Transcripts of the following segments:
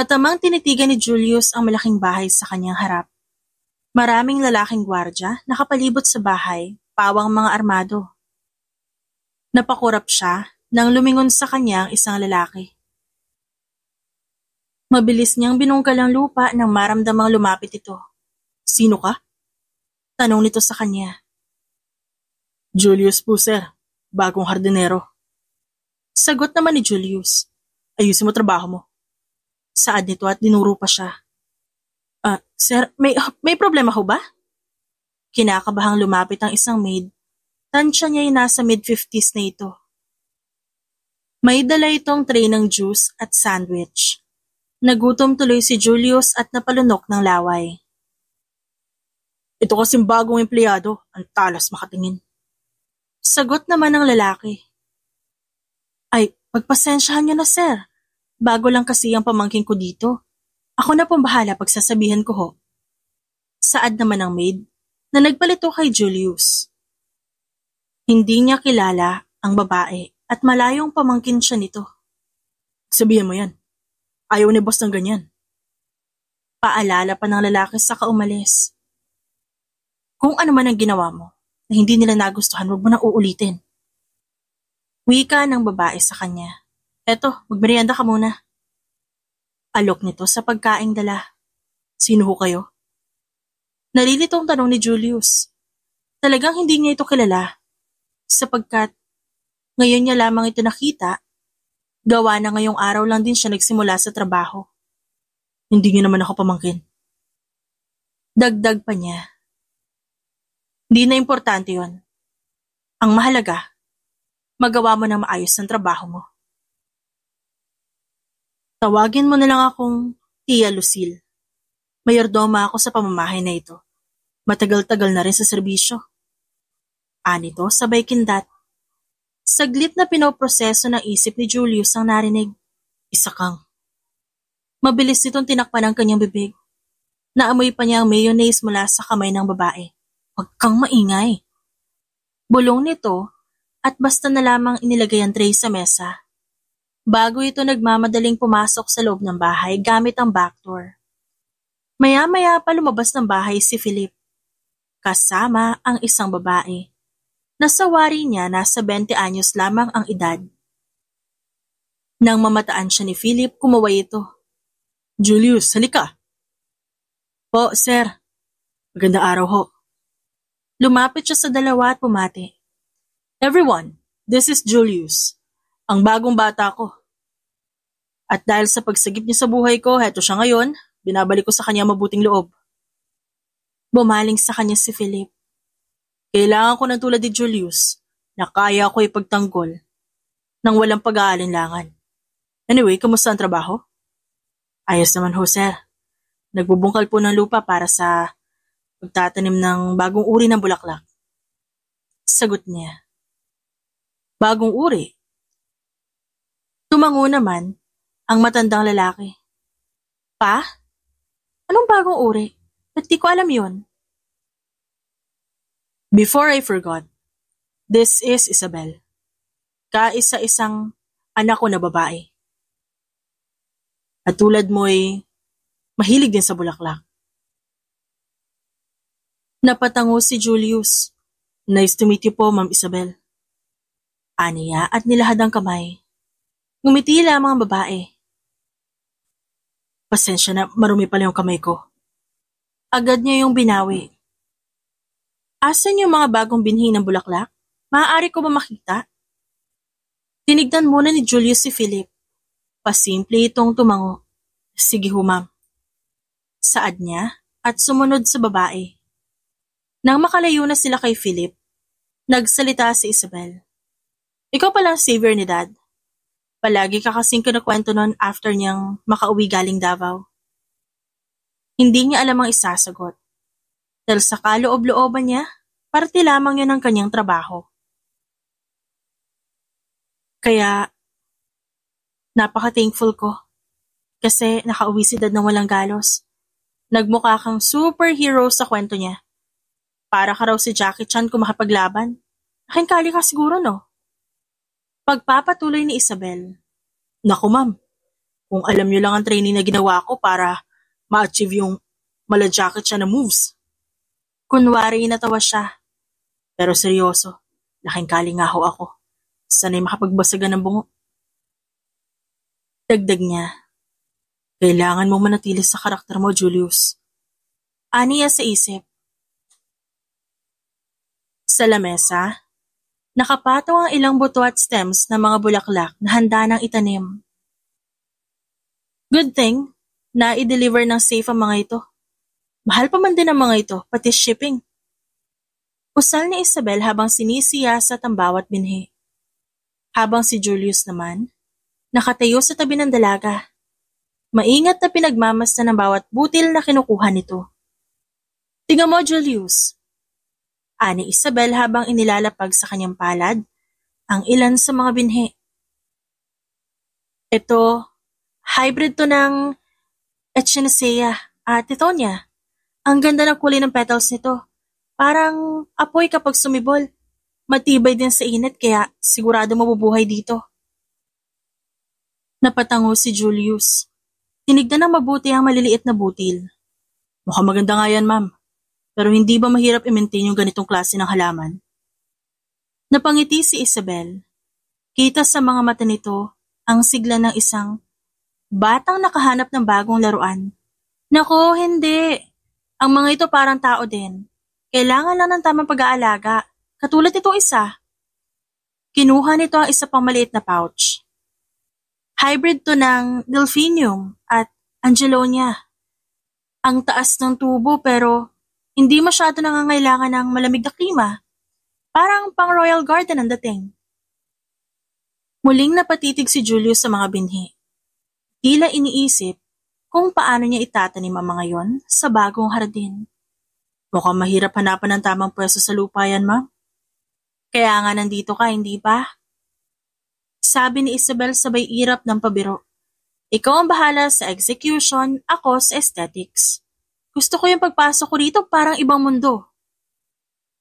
Matamang tinitigan ni Julius ang malaking bahay sa kanyang harap. Maraming lalaking gwardya nakapalibot sa bahay, pawang mga armado. Napakurap siya nang lumingon sa kanya ang isang lalaki. Mabilis niyang binungkal ang lupa nang maramdamang lumapit ito. "Sino ka?" tanong nito sa kanya. "Julius po, sir. Bagong hardinero." Sagot naman ni Julius. "Ayusin mo trabaho mo." Saad nito at dinuro pa siya. Sir, may problema ho ba?" Kinakabahang lumapit ang isang maid. Tansya niya ay nasa mid-50s na ito. May dala itong tray ng juice at sandwich. Nagutom tuloy si Julius at napalunok ng laway. "Ito kasing bagong empleyado, ang talas makatingin." Sagot naman ng lalaki. "Ay, pagpasensyahan niyo na, sir. Bago lang kasi ang pamangkin ko dito. Ako na pong bahala pagsasabihan ko ho." Saad naman ng maid na nagpalito kay Julius. Hindi niya kilala ang babae at malayong pamangkin siya nito. "Sabihan mo yan. Ayaw ni boss ng ganyan." Paalala pa ng lalaki saka umalis. "Kung ano man ang ginawa mo na hindi nila nagustuhan, huwag mo nang uulitin." Wika ng babae sa kanya. "Eto, magmerienda ka muna." Alok nito sa pagkaing dala. "Sino ho kayo?" Nalilitong tanong ni Julius. Talagang hindi niya ito kilala, sapagkat ngayon niya lamang ito nakita, gawa na ngayong araw lang din siya nagsimula sa trabaho. "Hindi niyo naman ako pamangkin." Dagdag pa niya. "Hindi na importante yon. Ang mahalaga, magawa mo ng maayos ang trabaho mo. Tawagin mo na lang akong Tia Lucille. Mayordoma ako sa pamamahay na ito. Matagal-tagal na rin sa serbisyo." Anito sabay kindat. Saglit na pinoproseso ng isip ni Julius ang narinig. "Isa kang." Mabilis nitong tinakpan ang kanyang bibig. Naamoy pa niya ang mayonnaise mula sa kamay ng babae. "Huwag kang maingay." Bulong nito at basta na lamang inilagay ang tray sa mesa. Bago ito nagmamadaling pumasok sa loob ng bahay gamit ang back door. Maya-maya pa lumabas ng bahay si Philip, kasama ang isang babae. Nasawari niya nasa 20 anyos lamang ang edad. Nang mamataan siya ni Philip, kumaway ito. "Julius, halika." "Po, sir. Magandang araw ho." Lumapit siya sa dalawa at pumati. "Everyone, this is Julius, ang bagong bata ko. At dahil sa pagsagip niya sa buhay ko, heto siya ngayon, binabalik ko sa kanya mabuting loob." Bumaling sa kanya si Philip. "Kailangan ko ng tulad ni Julius na kaya ko ipagtanggol nang walang pag-aalinlangan. Anyway, kamusta ang trabaho?" "Ayos naman ho, sir. Nagbubungkal po ng lupa para sa pagtatanim ng bagong uri ng bulaklak." Sagot niya. "Bagong uri?" Tumango naman ang matandang lalaki. "Pa? Anong bagong uri? Ba't di ko alam yun?" "Before I forgot, this is Isabel. Kaisa-isang anak ko na babae. At tulad mo'y mahilig din sa bulaklak." Napatango si Julius. "Nice to meet you po, Ma'am Isabel." Aniya at nilahad ang kamay. Ngumiti lamang ang babae. "Pasensya na, marumi pala yung kamay ko." Agad niya yung binawi. "Asan yung mga bagong binhi ng bulaklak? Maaari ko ba makita?" Tinignan muna ni Julius si Philip. Pasimple itong tumango. "Sige ho, ma'am." Saad niya at sumunod sa babae. Nang makalayo na sila kay Philip, nagsalita si Isabel. "Ikaw pala ang savior ni Dad. Palagi ka kasing kinukwento nun after niyang makauwi galing Davao." Hindi niya alam ang isasagot. Dahil sa kaloob-looban niya, parte lamang yun ng kanyang trabaho. Kaya, napaka-thankful ko. Kasi nakauwi si Dad ng walang galos. Nagmukha kang superhero sa kwento niya. Para ka raw si Jackie Chan kung makapaglaban. Nakinkali ka siguro, no? Pagpapatuloy ni Isabel. "Naku, ma'am. Kung alam niyo lang ang training na ginawa ko para ma-achieve yung mala-jacket siya na moves. Kunwari natawa siya. Pero seryoso, laking kalingaho ako. Sanay makapagbasagan ng bungo. Dagdag niya, kailangan mo manatili sa karakter mo, Julius. Aniya sa isip. Sa lamesa, nakapataw ang ilang buto at stems ng mga bulaklak na handa ng itanim. Good thing na i-deliver ng safe ang mga ito. Mahal pa man din ang mga ito, pati shipping. Usal ni Isabel habang sinisiyasat ang bawat binhi. Habang si Julius naman, nakatayo sa tabi ng dalaga. Maingat na pinagmamasdan ng bawat butil na kinukuha nito. Tingnan mo, Julius. Ani Isabel habang inilalapag sa kanyang palad ang ilan sa mga binhi. Ito, hybrid to ng Echinacea at Tithonia. Ang ganda ng kulay ng petals nito. Parang apoy kapag sumibol. Matibay din sa init kaya sigurado mabubuhay dito. Napatango si Julius. Tinignan ng mabuti ang maliliit na butil. Mukhang maganda nga yan, ma'am. Pero hindi ba mahirap i-maintain yung ganitong klase ng halaman? Napangiti si Isabel. Kita sa mga mata nito ang sigla ng isang batang nakahanap ng bagong laruan. Nako, hindi. Ang mga ito parang tao din. Kailangan lang ng tamang pag-aalaga. Katulad itong isa. Kinuha nito ang isa pang maliit na pouch. Hybrid to ng Delphinium at Angelonia. Ang taas ng tubo pero hindi masyado nangangailangan ng malamig na klima. Parang pang Royal Garden ang dating. Muling napatitig si Julius sa mga binhi. Tila iniisip kung paano niya itatanim ang mga yon sa bagong hardin. Mukhang mahirap hanapan ng tamang pwesto sa lupa yan, ma'am. Kaya nga nandito ka, hindi ba? Sabi ni Isabel sabay irap ng pabiro. Ikaw ang bahala sa execution, ako sa aesthetics. Gusto ko yung pagpasok ko rito parang ibang mundo.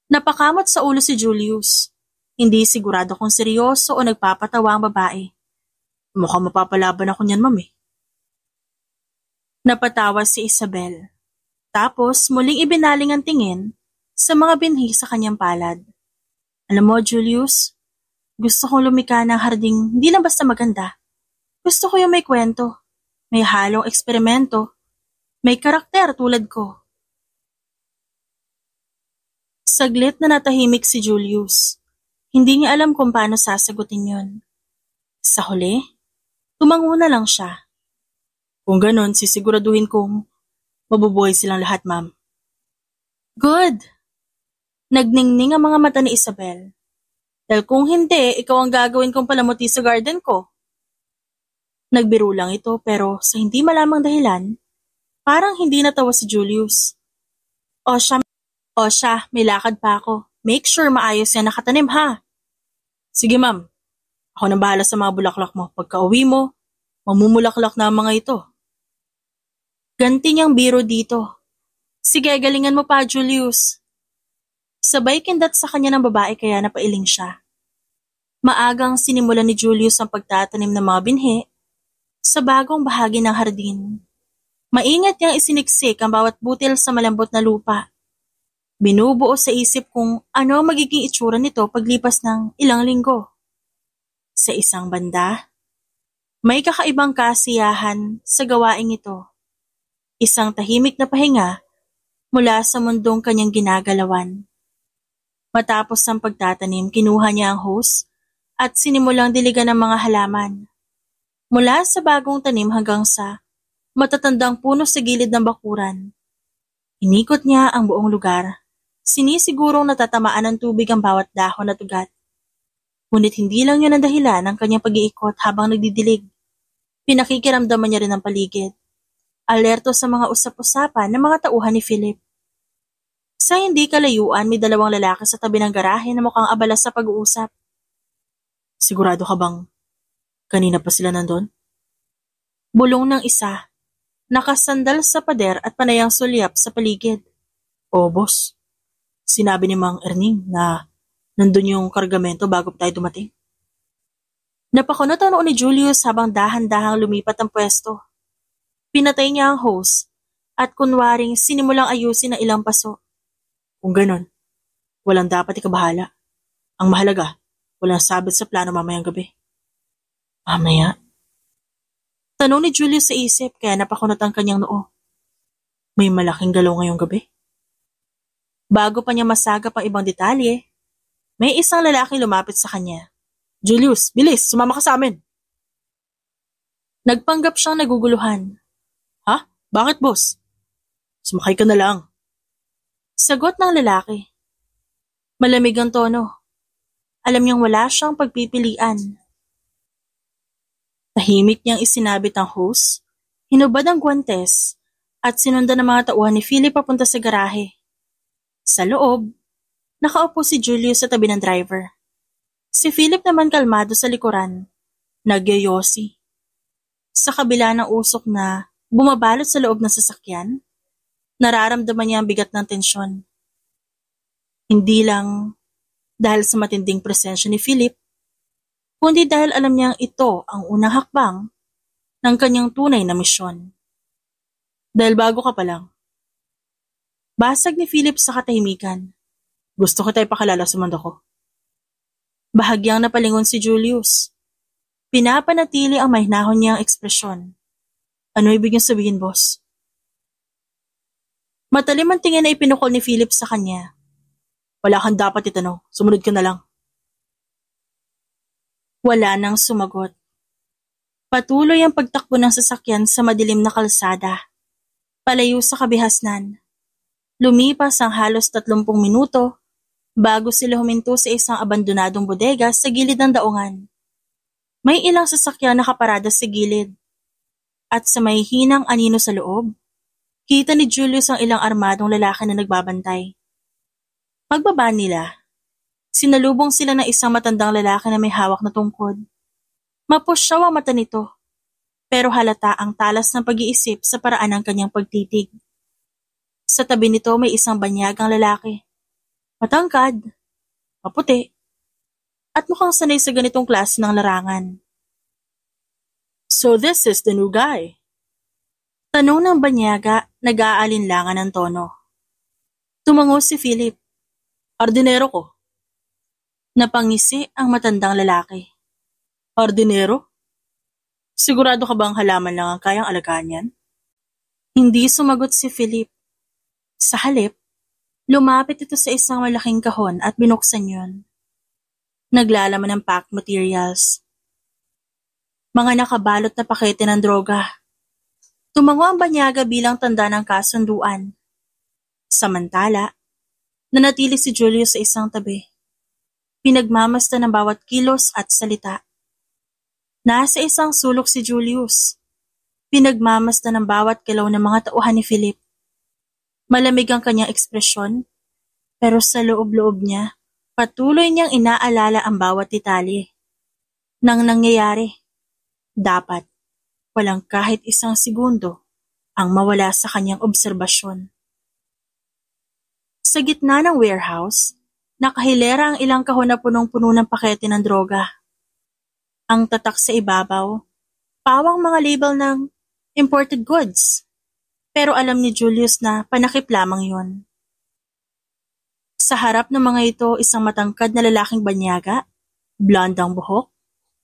Napakamot sa ulo si Julius. Hindi sigurado kung seryoso o nagpapatawa ang babae. Mukhang mapapalaban ako niyan, ma'am eh. Napatawa si Isabel. Tapos muling ibinaling ang tingin sa mga binhi sa kanyang palad. Alam mo, Julius, gusto kong lumikha ng harding hindi lang basta maganda. Gusto ko yung may kwento, may halong eksperimento, may karakter tulad ko. Saglit na natahimik si Julius. Hindi niya alam kung paano sasagutin yun. Sa huli, tumango na lang siya. Kung ganon, sisiguraduhin kong mabubuhay silang lahat, ma'am. Good! Nagningning ang mga mata ni Isabel. Dahil kung hindi, ikaw ang gagawin kong palamuti sa garden ko. Nagbiro lang ito pero sa hindi malamang dahilan, parang hindi natawa si Julius. O siya, may lakad pa ako. Make sure maayos yan nakatanim ha. Sige ma'am, ako nang bahala sa mga bulaklak mo. Pagka uwi mo, mamumulaklak na ang mga ito. Ganti niyang biro dito. Sige, galingan mo pa, Julius. Sabay kindat sa kanya ng babae kaya napailing siya. Maagang sinimulan ni Julius ang pagtatanim ng mga binhi sa bagong bahagi ng hardin. Maingat niyang isiniksik ang bawat butil sa malambot na lupa. Binubuo sa isip kung ano magiging itsura nito paglipas ng ilang linggo. Sa isang banda, may kakaibang kasiyahan sa gawaing ito. Isang tahimik na pahinga mula sa mundong kanyang ginagalawan. Matapos ang pagtatanim, kinuha niya ang hose at sinimulang diligan ng mga halaman. Mula sa bagong tanim hanggang sa matatandang puno sa gilid ng bakuran. Inikot niya ang buong lugar. Sinisigurong natatamaan ng tubig ang bawat dahon at ugat. Ngunit hindi lang yun ang dahilan ng kanyang pag-iikot habang nagdidilig. Pinakikiramdaman niya rin ang paligid. Alerto sa mga usap-usapan ng mga tauhan ni Philip. Sa hindi kalayuan, may dalawang lalaki sa tabi ng garahe na mukhang abala sa pag-uusap. Sigurado ka bang kanina pa sila nandun? Bulong ng isa, nakasandal sa pader at panayang sulyap sa paligid. O boss, sinabi ni Mang Erning na nandun yung kargamento bago tayo dumating. Napakunot ang noo ni Julius habang dahan-dahang lumipat ang pwesto. Pinatay niya ang hose at kunwaring sinimulang ayusin ang ilang paso. Kung ganon, walang dapat ikabahala. Ang mahalaga, walang sabit sa plano mamayang gabi. Mamaya? Tanong ni Julius sa isip kaya napakunot ang kanyang noo. May malaking galaw ngayong gabi. Bago pa niya masagap ang ibang detalye, may isang lalaki lumapit sa kanya. Julius, bilis, sumama ka sa amin. Nagpanggap siyang naguguluhan. Ha? Bakit, boss? Sumakay ka na lang. Sagot ng lalaki. Malamig ang tono. Alam niyang wala siyang pagpipilian. Tahimik niyang isinabit ang hose, hinubad ang guwantes, at sinundan ng mga tauhan ni Philip papunta sa garahe. Sa loob, nakaupo si Julius sa tabi ng driver. Si Philip naman kalmado sa likuran, nagyoyosi. Sa kabila ng usok na bumabalot sa loob ng sasakyan, nararamdaman niya ang bigat ng tensyon. Hindi lang dahil sa matinding presensya ni Philip, kundi dahil alam niyang ito ang unang hakbang ng kanyang tunay na misyon. Dahil bago ka pa lang. Basag ni Philip sa katahimikan. Gusto ko tayo pakalala sa mundo ko. Bahagyang napalingon si Julius. Pinapanatili ang mahinahon niyang ekspresyon. Ano ibig niyang sabihin, boss? Matalim ang tingin na ipinukol ni Philip sa kanya. Wala kang dapat itanong. Sumunod ka na lang. Wala nang sumagot. Patuloy ang pagtakbo ng sasakyan sa madilim na kalsada. Palayo sa kabihasnan. Lumipas ang halos 30 minuto bago sila huminto sa isang abandonadong bodega sa gilid ng daungan. May ilang sasakyan nakaparada sa gilid. At sa may hinang anino sa loob, kita ni Julius ang ilang armadong lalaki na nagbabantay. Pagbaba nila, sinalubong sila ng isang matandang lalaki na may hawak na tungkod. Mapusyaw ang mata nito, pero halata ang talas ng pag-iisip sa paraan ng kanyang pagtitig. Sa tabi nito may isang banyagang lalaki. Matangkad, maputi, at mukhang sanay sa ganitong klase ng larangan. So this is the new guy? Tanong ng banyaga, nag-aalinlangan ng tono. Tumango si Philip. Ordinero ko. Napangisi ang matandang lalaki. Ordinero? Sigurado ka bang halaman lang ang kayang alagaan yan? Hindi sumagot si Philip. Sa halip, lumapit ito sa isang malaking kahon at binuksan yun. Naglalaman ng packed materials. Mga nakabalot na pakete ng droga. Tumango ang banyaga bilang tanda ng kasunduan. Samantala, nanatili si Julius sa isang tabi. Pinagmamasdan ng bawat kilos at salita. Nasa isang sulok si Julius. Pinagmamasdan ng bawat galaw ng mga tauhan ni Philip. Malamig ang kanyang ekspresyon, pero sa loob-loob niya, patuloy niyang inaalala ang bawat detalye. Nang nangyayari, dapat walang kahit isang segundo ang mawala sa kanyang obserbasyon. Sa gitna ng warehouse, nakahilera ang ilang kahon na punong-puno ng pakete ng droga. Ang tatak sa ibabaw, pawang mga label ng imported goods. Pero alam ni Julius na panakip lamang yon. Sa harap ng mga ito, isang matangkad na lalaking banyaga, blonde ang buhok,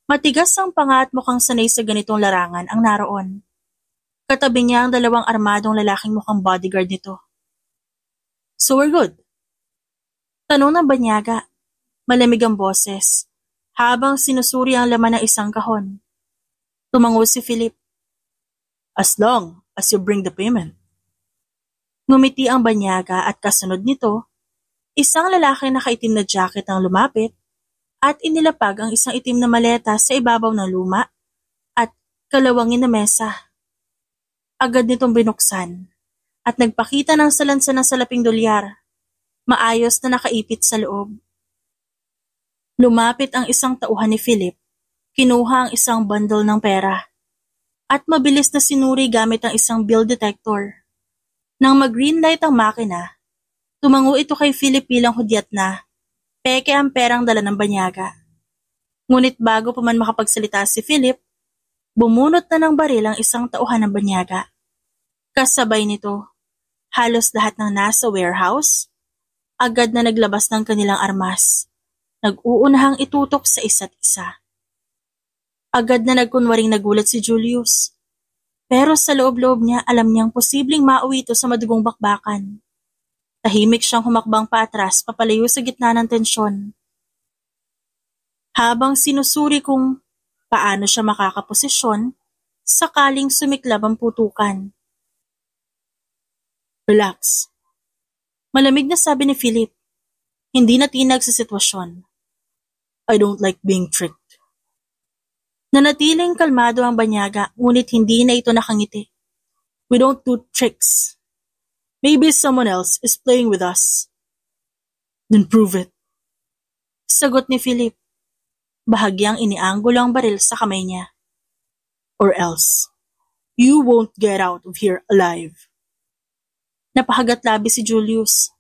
matigas ang panga at mukhang sanay sa ganitong larangan ang naroon. Katabi niya ang 2 armadong lalaking mukhang bodyguard nito. So we're good? Tanong ng banyaga, malamig ang boses, habang sinusuri ang laman ng isang kahon. Tumango si Philip. As long as you bring the payment. Ngumiti ang banyaga at kasunod nito, isang lalaki na nakaitim na jacket ang lumapit at inilapag ang isang itim na maleta sa ibabaw ng luma at kalawangin na mesa. Agad nitong binuksan at nagpakita ng salansan ng salaping dolyar, maayos na nakaipit sa loob. Lumapit ang isang tauhan ni Philip, kinuha ang isang bundle ng pera at mabilis na sinuri gamit ang isang bill detector. Nang mag-green light ang makina, tumango ito kay Philip bilang hudyat na peke ang perang dala ng banyaga. Ngunit bago pa man makapagsalita si Philip, bumunot na ng baril ang isang tauhan ng banyaga. Kasabay nito, halos lahat ng nasa warehouse, agad na naglabas ng kanilang armas, nag-uunahang itutok sa isa't isa. Agad na nagkunwaring nagulat si Julius, pero sa loob-loob niya alam niyang posibleng mauwi ito sa madugong bakbakan. Tahimik siyang humakbang paatras papalayo sa gitna ng tensyon. Habang sinusuri kung paano siya makakaposisyon sakaling sumiklab ang putukan. Relax. Malamig na sabi ni Philip, hindi natinag sa sitwasyon. I don't like being tricked. Nanatiling kalmado ang banyaga ngunit hindi na ito nakangiti. We don't do tricks. Maybe someone else is playing with us. Then prove it. Sagot ni Philip. Bahagyang inianggulo ang baril sa kamay niya. Or else, you won't get out of here alive. Napahagat labi si Julius.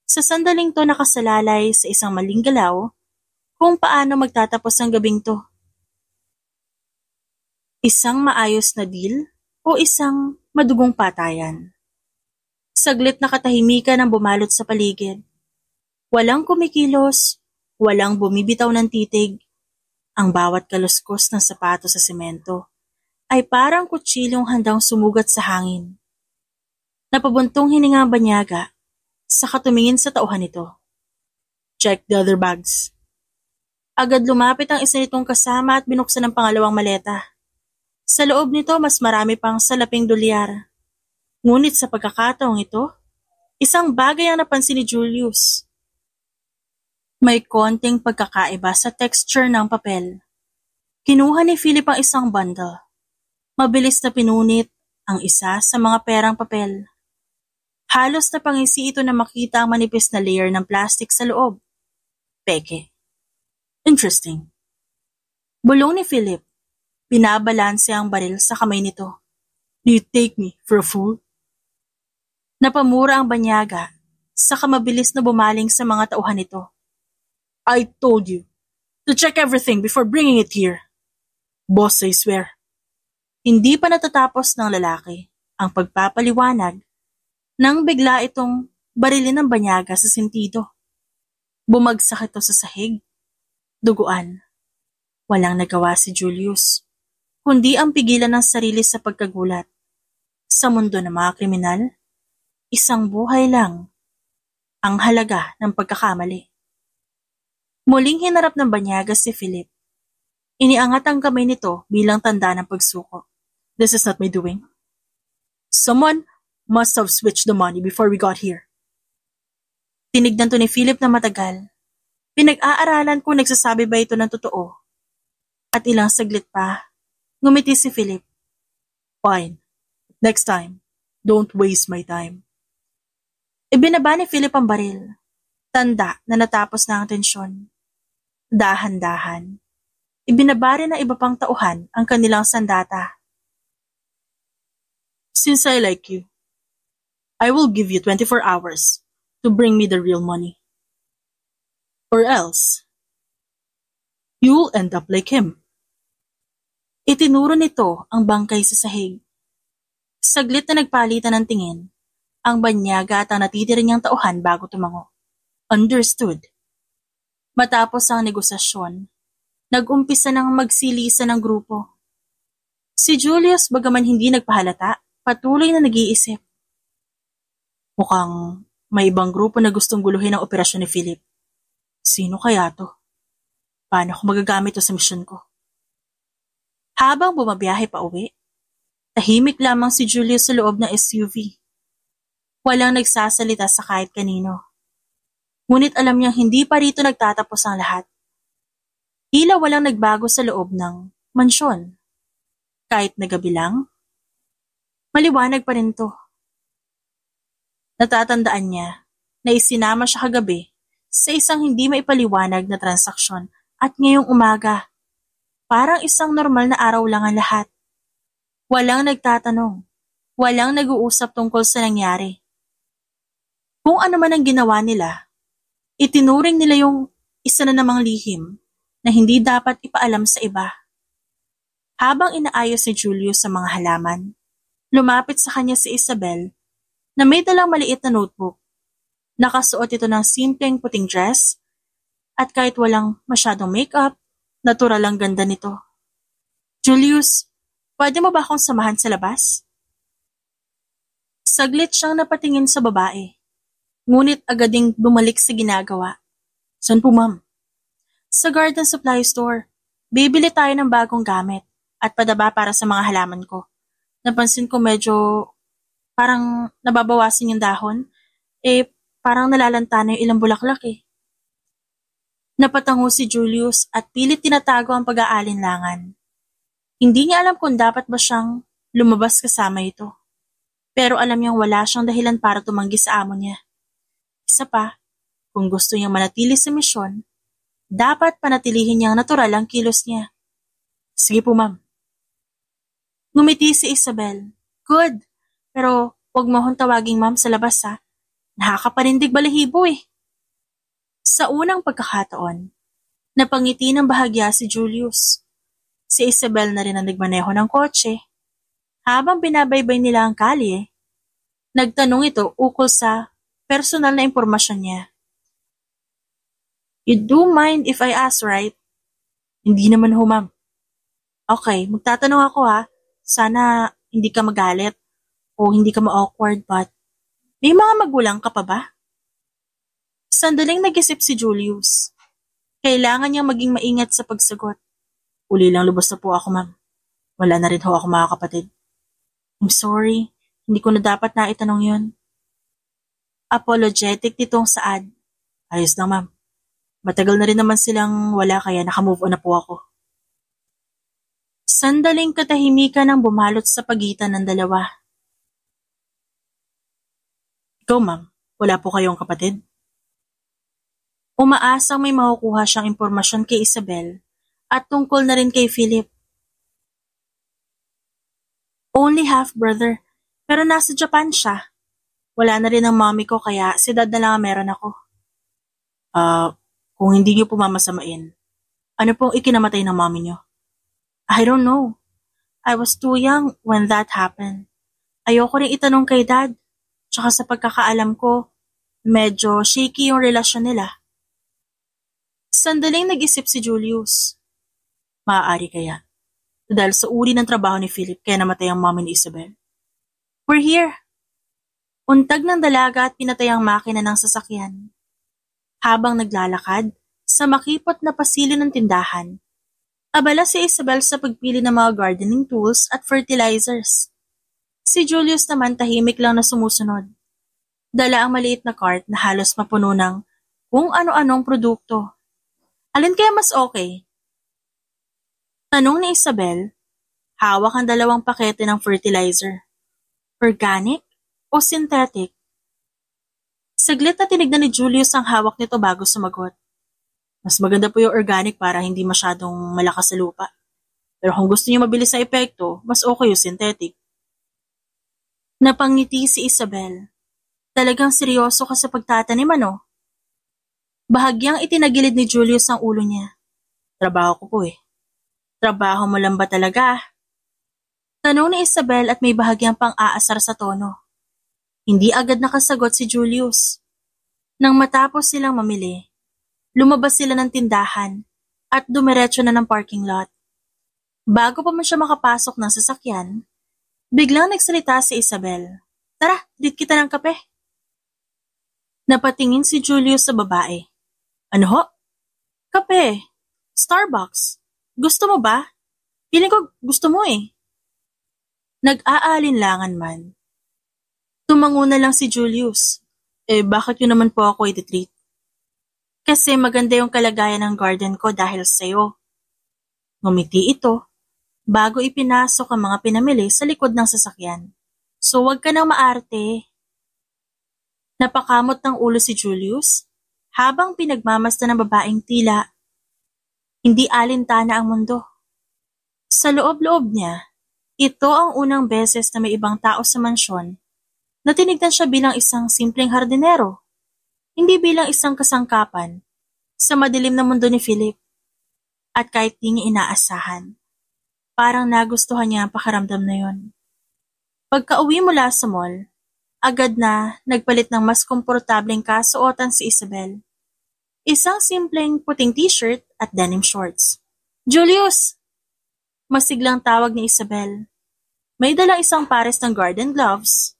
Sa sandaling to nakasalalay sa isang maling galaw kung paano magtatapos ang gabing to. Isang maayos na deal o isang madugong patayan. Saglit na katahimikan ang bumalot sa paligid. Walang kumikilos, walang bumibitaw ng titig. Ang bawat kaluskos ng sapato sa semento ay parang kutsilong handang sumugat sa hangin. Napabuntong hininga ang banyaga sa katumingin sa tauhan nito. Check the other bags. Agad lumapit ang isa nitong kasama at binuksan ang pangalawang maleta. Sa loob nito mas marami pang salaping dolyar. Ngunit sa pagkakataong ito, isang bagay ang napansin ni Julius. May konting pagkakaiba sa texture ng papel. Kinuha ni Philip ang isang bundle. Mabilis na pinunit ang isa sa mga perang papel. Halos napangisi ito na makita ang manipis na layer ng plastic sa loob. Peke. Interesting. Bulong ni Philip. Binabalanse ang baril sa kamay nito. Do you take me for a fool? Napamura ang banyaga, saka mabilis na bumaling sa mga tauhan nito. I told you to check everything before bringing it here. Boss, I swear. Hindi pa natatapos ng lalaki ang pagpapaliwanag nang bigla itong barilin ng banyaga sa sentido. Bumagsak ito sa sahig. Duguan. Walang nagawa si Julius, kundi ang pigilan ng sarili sa pagkagulat. Sa mundo ng mga kriminal, isang buhay lang ang halaga ng pagkakamali. Muling hinarap ng banyaga si Philip. Iniangat ang kamay nito bilang tanda ng pagsuko. This is not my doing. Someone must have switched the money before we got here. Tinignan to ni Philip na matagal. Pinag-aaralan kung nagsasabi ba ito ng totoo. At ilang saglit pa, ngumiti si Philip. Fine. Next time, don't waste my time. Ibinaba ni Philip ang baril. Tanda na natapos na ang tensyon. Dahan-dahan. Ibinaba rin ng iba pang tauhan ang kanilang sandata. Since I like you, I will give you 24 hours to bring me the real money. Or else, you'll end up like him. Itinuro nito ang bangkay sa sahig. Saglit na nagpalitan ng tingin, ang banyaga at ang natitira niyang tauhan bago tumango. Understood. Matapos ang negosasyon, nag-umpisa ng magsilisan ng grupo. Si Julius, bagaman hindi nagpahalata, patuloy na nag-iisip. Mukhang may ibang grupo na gustong guluhin ang operasyon ni Philip. Sino kaya to? Paano ko magagamit to sa misyon ko? Habang bumabiyahe pa uwi, tahimik lamang si Julius sa loob ng SUV. Walang nagsasalita sa kahit kanino. Ngunit alam niyang hindi pa rito nagtatapos ang lahat. Tila walang nagbago sa loob ng mansyon. Kahit na gabi lang, maliwanag pa rin to. Natatandaan niya na isinama siya kagabi sa isang hindi maipaliwanag na transaksyon at ngayong umaga, parang isang normal na araw lang ang lahat. Walang nagtatanong, walang nag-uusap tungkol sa nangyari. Kung ano man ang ginawa nila, itinuring nila yung isa na namang lihim na hindi dapat ipaalam sa iba. Habang inaayos ni Julius sa mga halaman, lumapit sa kanya si Isabel na may dalang maliit na notebook. Nakasuot ito ng simpleng puting dress at kahit walang masyadong makeup, natural ang ganda nito. Julius, pwede mo ba akong samahan sa labas? Saglit siyang napatingin sa babae, ngunit agad ding bumalik sa ginagawa. Saan po, ma'am? Sa garden supply store. Bibili tayo ng bagong gamit at padaba para sa mga halaman ko. Napansin ko medyo parang nababawasan yung dahon. Parang nalalanta na yung ilang bulaklak eh. Napatango si Julius at pilit tinatago ang pag-aalinlangan. Hindi niya alam kung dapat ba siyang lumabas kasama ito. Pero alam niyang wala siyang dahilan para tumanggi sa amo niya. Isa pa, kung gusto niyang manatili sa misyon, dapat panatilihin niyang natural ang kilos niya. Sige po, ma'am. Ngumiti si Isabel. Good, pero huwag mo akong tawaging ma'am sa labas ha. Nakakapanindig balahibo eh. Sa unang pagkakataon, napangiti ng bahagya si Julius. Si Isabel na rin ang nagmaneho ng kotse. Habang binabaybay nila ang kalye, nagtanong ito ukol sa personal na impormasyon niya. You do mind if I ask, right? Hindi naman ho, ma'am. Okay, magtatanong ako ha. Sana hindi ka magalit o hindi ka ma-awkward but may mga magulang ka pa ba? Sandaling nag-isip si Julius. Kailangan niyang maging maingat sa pagsagot. Uli lang lubos na po ako, ma'am. Wala na rin ho ako mga kapatid. I'm sorry, hindi ko na dapat na itanong yun. Apologetic nitong saad. Ayos lang, ma'am. Matagal na rin naman silang wala kaya nakamove on na po ako. Sandaling katahimikan ang bumalot sa pagitan ng dalawa. Ikaw, ma'am, wala po kayong kapatid? Umaasang may makukuha siyang impormasyon kay Isabel at tungkol na rin kay Philip. Only half-brother, pero nasa Japan siya. Wala na rin ang mommy ko kaya si dad na lang ang meron ako. Kung hindi niyo po mamasamain, ano pong ikinamatay ng mommy niyo? I don't know. I was too young when that happened. Ayoko rin itanong kay dad. Tsaka sa pagkakaalam ko, medyo shaky yung relasyon nila. Sandaling nag-isip si Julius. Maaari kaya. Dahil sa uri ng trabaho ni Philip kaya namatay ang mommy ni Isabel. We're here. Untag ng dalaga at pinatay ang makina ng sasakyan. Habang naglalakad, sa makipot na pasilyo ng tindahan, abala si Isabel sa pagpili ng mga gardening tools at fertilizers. Si Julius naman tahimik lang na sumusunod. Dala ang maliit na cart na halos mapuno ng kung ano-anong produkto. Alin kaya mas okay? Tanong ni Isabel, hawak ang 2 pakete ng fertilizer. Organic o synthetic? Saglit na tinignan ni Julius ang hawak nito bago sumagot. Mas maganda po yung organic para hindi masyadong malakas sa lupa. Pero kung gusto niyo mabilis sa epekto, mas okay yung synthetic. Napangiti si Isabel. Talagang seryoso ka sa pagtatanim, ano? Bahagyang itinagilid ni Julius ang ulo niya. Trabaho ko po eh. Trabaho mo lang ba talaga? Tanong ni Isabel at may bahagyang pang-aasar sa tono. Hindi agad nakasagot si Julius. Nang matapos silang mamili, lumabas sila ng tindahan at dumiretso na ng parking lot. Bago pa man siya makapasok ng sasakyan, biglang nagsalita si Isabel. Tara, treat kita ng kape. Napatingin si Julius sa babae. Ano ho? Kape. Starbucks. Gusto mo ba? Feeling ko gusto mo eh. Nag-aalinlangan man. Tumango na lang si Julius. Bakit yun naman po ako i-treat? Kasi maganda yung kalagayan ng garden ko dahil sa'yo. Ngumiti ito, bago ipinasok ang mga pinamili sa likod ng sasakyan. So wag ka nang maarte. Napakamot ng ulo si Julius, habang pinagmamasdan ng babaeng tila hindi alintana ang mundo. Sa loob-loob niya, ito ang unang beses na may ibang tao sa mansyon na tinignan siya bilang isang simpleng hardinero, hindi bilang isang kasangkapan sa madilim na mundo ni Philip. At kahit di niya inaasahan, parang nagustuhan niya ang pakiramdam na yon. Pagka-uwi mula sa mall, agad na nagpalit ng mas komportableng kasuotan si Isabel. Isang simpleng puting t-shirt at denim shorts. "Julius!" Masiglang tawag ni Isabel. May dalang isang pares ng garden gloves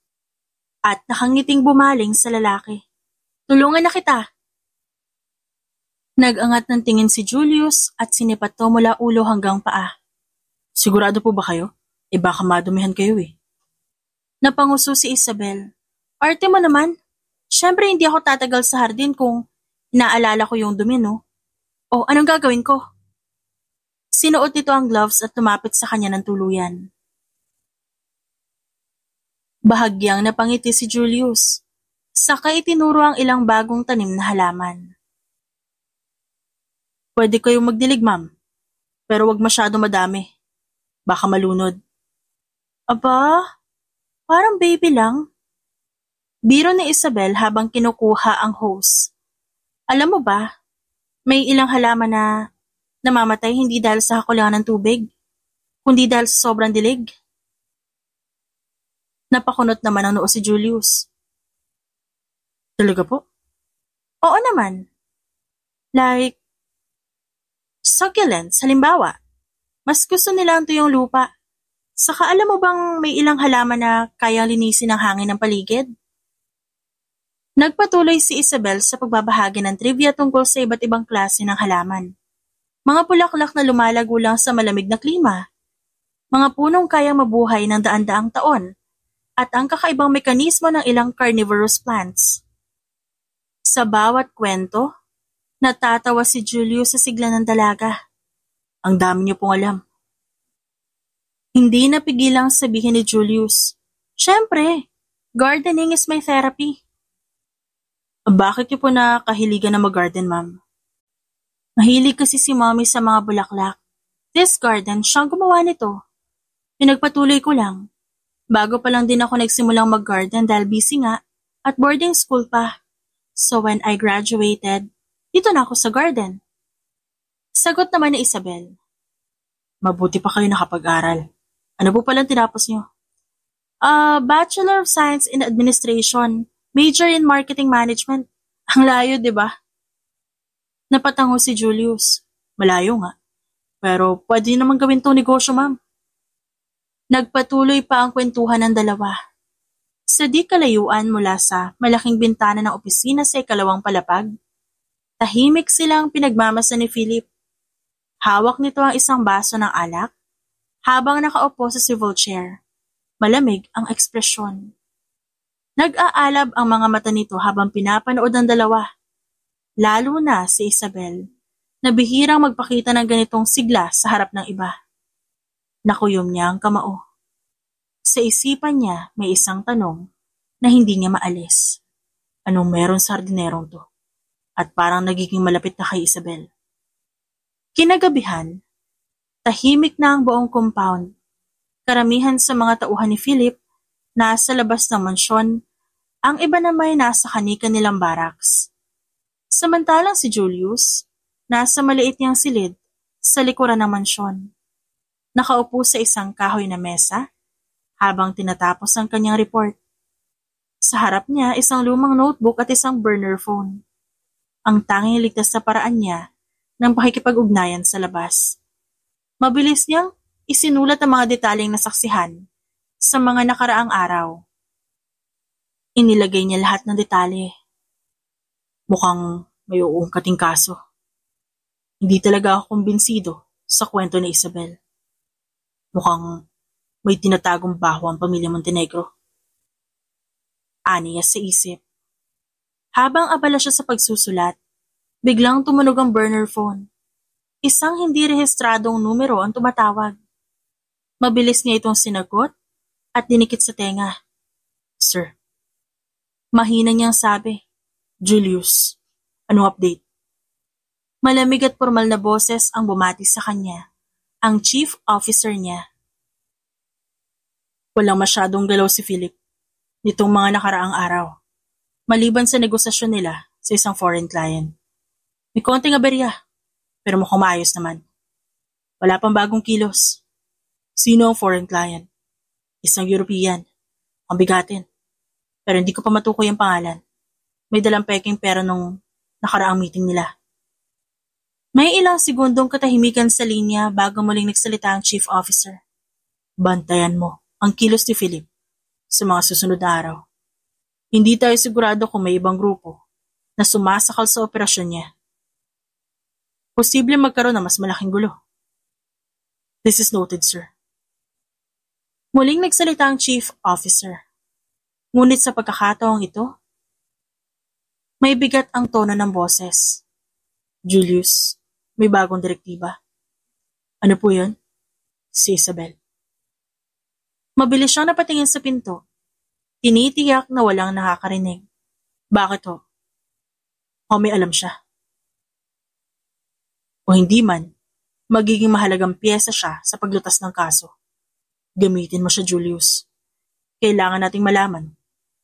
at nakangiting bumaling sa lalaki. "Tulungan na kita." Nag-angat ng tingin si Julius at sinipat to mula ulo hanggang paa. "Sigurado po ba kayo? Baka madumihan kayo eh." Napanguso si Isabel. "Arte mo naman. Siyempre hindi ako tatagal sa hardin kung inaalala ko yung dumi, no? O anong gagawin ko?" Sinuot nito ang gloves at lumapit sa kanya ng tuluyan. Bahagyang napangiti si Julius. Saka itinuro ang ilang bagong tanim na halaman. "Pwede kayong magdilig, ma'am. Pero wag masyado madami. Baka malunod." "Aba, parang baby lang." Biro ni Isabel habang kinukuha ang hose. "Alam mo ba, may ilang halaman na namamatay hindi dahil sa kakulangan ng tubig, kundi dahil sa sobrang dilig." Napakunot naman ang noo si Julius. "Talaga po?" "Oo naman. Like, succulents, halimbawa. Mas gusto nila ang tuyong lupa. Saka alam mo bang may ilang halaman na kayang linisin ng hangin ng paligid?" Nagpatuloy si Isabel sa pagbabahagi ng trivia tungkol sa iba't ibang klase ng halaman. Mga bulaklak na lumalago lang sa malamig na klima. Mga punong kayang mabuhay ng daan-daang taon. At ang kakaibang mekanismo ng ilang carnivorous plants. Sa bawat kwento, natatawa si Julius sa sigla ng dalaga. "Ang dami niyo pong alam." Hindi napigilang sabihin ni Julius, "Siyempre, gardening is my therapy." "Bakit niyo po nakahiligan na mag-garden, ma'am?" "Mahilig kasi si mommy sa mga bulaklak. This garden, siyang gumawa nito. Pinagpatuloy ko lang. Bago pa lang din ako nagsimulang mag-garden dahil busy nga at boarding school pa. So when I graduated, dito na ako sa garden." Sagot naman ni Isabel. "Mabuti pa kayo nakapag-aral. Ano po palang tinapos niyo?" Bachelor of Science in Administration, major in Marketing Management." Ang layo, di ba? Napatango si Julius. "Malayo nga. Pero pwede naman gawin tong negosyo, ma'am." Nagpatuloy pa ang kwentuhan ng dalawa. Sa di kalayuan mula sa malaking bintana ng opisina sa ikalawang palapag, tahimik silang pinagmamasa ni Philip. Hawak nito ang isang baso ng alak habang nakaupo sa swivel chair. Malamig ang ekspresyon. Nag-aalab ang mga mata nito habang pinapanood ng dalawa. Lalo na si Isabel, na bihirang magpakita ng ganitong sigla sa harap ng iba. Nakuyom niya ang kamao. Sa isipan niya may isang tanong na hindi niya maalis. Anong meron sa hardinerong to? At parang nagiging malapit na kay Isabel. Kinagabihan, tahimik na ang buong compound. Karamihan sa mga tauhan ni Philip nasa labas ng mansyon, ang iba naman ay nasa kanilang nilang barracks. Samantalang si Julius, nasa maliit niyang silid sa likuran ng mansyon. Nakaupo sa isang kahoy na mesa habang tinatapos ang kanyang report. Sa harap niya isang lumang notebook at isang burner phone. Ang tanging ligtas sa paraan niya ng pakikipag-ugnayan sa labas. Mabilis niyang isinulat ang mga detalyeng nasaksihan sa mga nakaraang araw. Inilagay niya lahat ng detalye. Mukhang may uungkating kaso. Hindi talaga ako kumbinsido sa kwento ni Isabel. Mukhang may tinatagong baho ang pamilya Montenegro. Aniya sa isip. Habang abala siya sa pagsusulat, biglang tumunog ang burner phone. Isang hindi rehistradong numero ang tumatawag. Mabilis niya itong sinagot at dinikit sa tenga. "Sir." Mahina niyang sabi. "Julius, anong update?" Malamig at formal na boses ang bumati sa kanya. Ang chief officer niya. Walang masyadong galaw si Philip nitong mga nakaraang araw. Maliban sa negosasyon nila sa isang foreign client. May konting aberya, pero mukhang maayos naman. Wala pang bagong kilos. Sino ang foreign client? Isang European. Ang bigatin. Pero hindi ko pa matukoy ang pangalan. May dalang peking pera nung nakaraang meeting nila. May ilang segundong katahimikan sa linya bago muling nagsalita ang chief officer. Bantayan mo ang kilos ni Philip sa mga susunod na araw. Hindi tayo sigurado kung may ibang grupo na sumasakal sa operasyon niya. Posible magkaroon ng mas malaking gulo. This is noted, sir. Muling nagsalita ang chief officer. Ngunit sa pagkakataong ito, may bigat ang tono ng boses. Julius, may bagong direktiba. Ano po yun? Si Isabel. Mabilis siyang napatingin sa pinto. Tinitiyak na walang nakakarinig. Bakit ho? O may alam siya? O hindi man, magiging mahalagang piyesa siya sa paglutas ng kaso. Gamitin mo siya, Julius. Kailangan nating malaman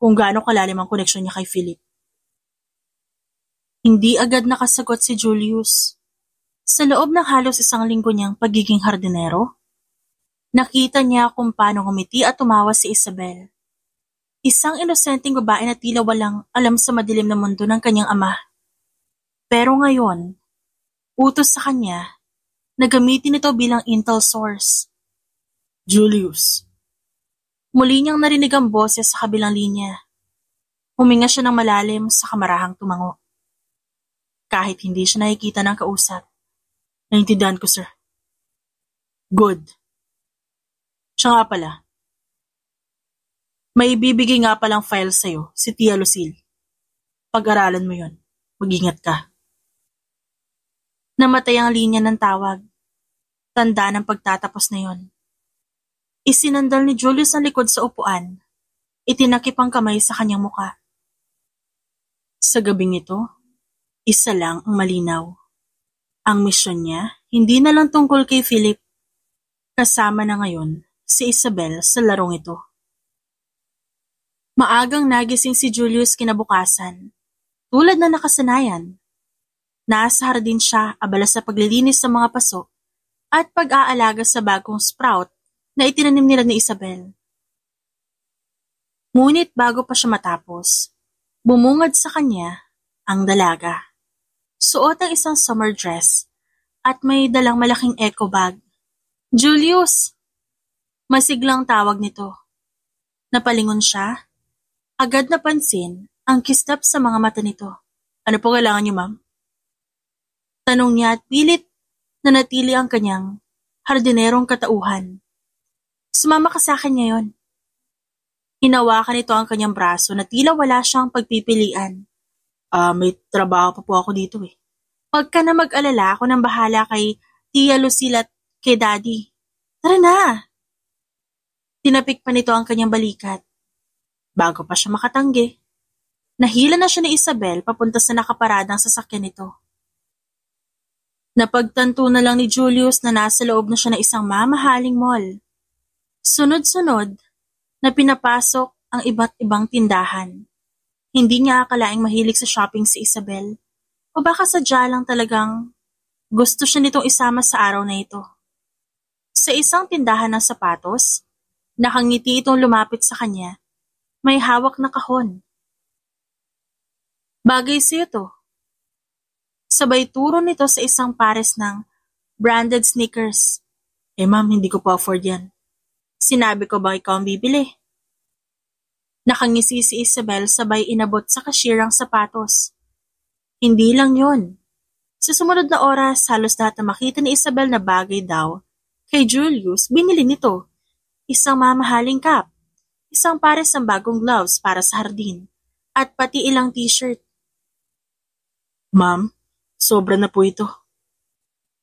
kung gaano kalalim ang koneksyon niya kay Philip. Hindi agad nakasagot si Julius. Sa loob ng halos isang linggo niyang pagiging hardinero, nakita niya kung paano ngumiti at tumawa si Isabel. Isang inosenteng babae na tila walang alam sa madilim na mundo ng kanyang ama. Pero ngayon, utos sa kanya na gamitin ito bilang intel source. Julius. Muli niyang narinig ang boses sa kabilang linya. Huminga siya ng malalim sa kamarahang tumango. Kahit hindi siya nakikita ng kausap. Naintindihan ko, sir. Good. Siya nga pala. May ibibigay nga palang file sa'yo, si Tia Lucille. Pag-aralan mo yon, mag-ingat ka. Namatay ang linya ng tawag. Tanda ng pagtatapos na yon. Isinandal ni Julius ang likod sa upuan. Itinakip ang kamay sa kanyang muka. Sa gabing ito, isa lang ang malinaw. Ang misyon niya, hindi na lang tungkol kay Philip. Kasama na ngayon si Isabel sa larong ito. Maagang nagising si Julius kinabukasan. Tulad na nakasanayan. Nasa hardin siya abala sa paglilinis sa mga paso at pag-aalaga sa bagong sprout na itinanim nila ni Isabel. Ngunit bago pa siya matapos, bumungad sa kanya ang dalaga. Suot ang isang summer dress at may dalang malaking eco bag. Julius! Masiglang tawag nito. Napalingon siya. Agad napansin ang kislap sa mga mata nito. Ano po kailangan niyo, ma'am? Tanong niya at pilit na natili ang kanyang hardinerong katauhan. Sumama ka sa akin ngayon. Hinawakan nito ang kanyang braso na tila wala siyang pagpipilian. May trabaho pa po ako dito eh. Huwag ka na mag-alala, ako nang bahala kay Tia Lucille at kay Daddy. Tara na! Tinapik pa nito ang kanyang balikat. Bago pa siya makatanggi, nahila na siya ni Isabel papunta sa nakaparadang sasakyan nito. Napagtanto na lang ni Julius na nasa loob na siya ng isang mamahaling mall. Sunod-sunod na pinapasok ang iba't ibang tindahan. Hindi niya akalaing mahilig sa shopping si Isabel o baka sadya lang talagang gusto siya nitong isama sa araw na ito. Sa isang tindahan ng sapatos, nakangiti itong lumapit sa kanya. May hawak na kahon. Bagay siya ito. Sabay turo nito sa isang pares ng branded sneakers. Ma'am, hindi ko pa afford yan. Sinabi ko ba ikaw ang bibili? Nakangisi si Isabel sabay inabot sa cashier ang sapatos. Hindi lang yon. Sa sumunod na oras, halos lahat na makita ni Isabel na bagay daw, kay Julius, binili nito. Isang mamahaling cap, isang pares ng bagong gloves para sa hardin, at pati ilang t-shirt. Ma'am, sobra na po ito.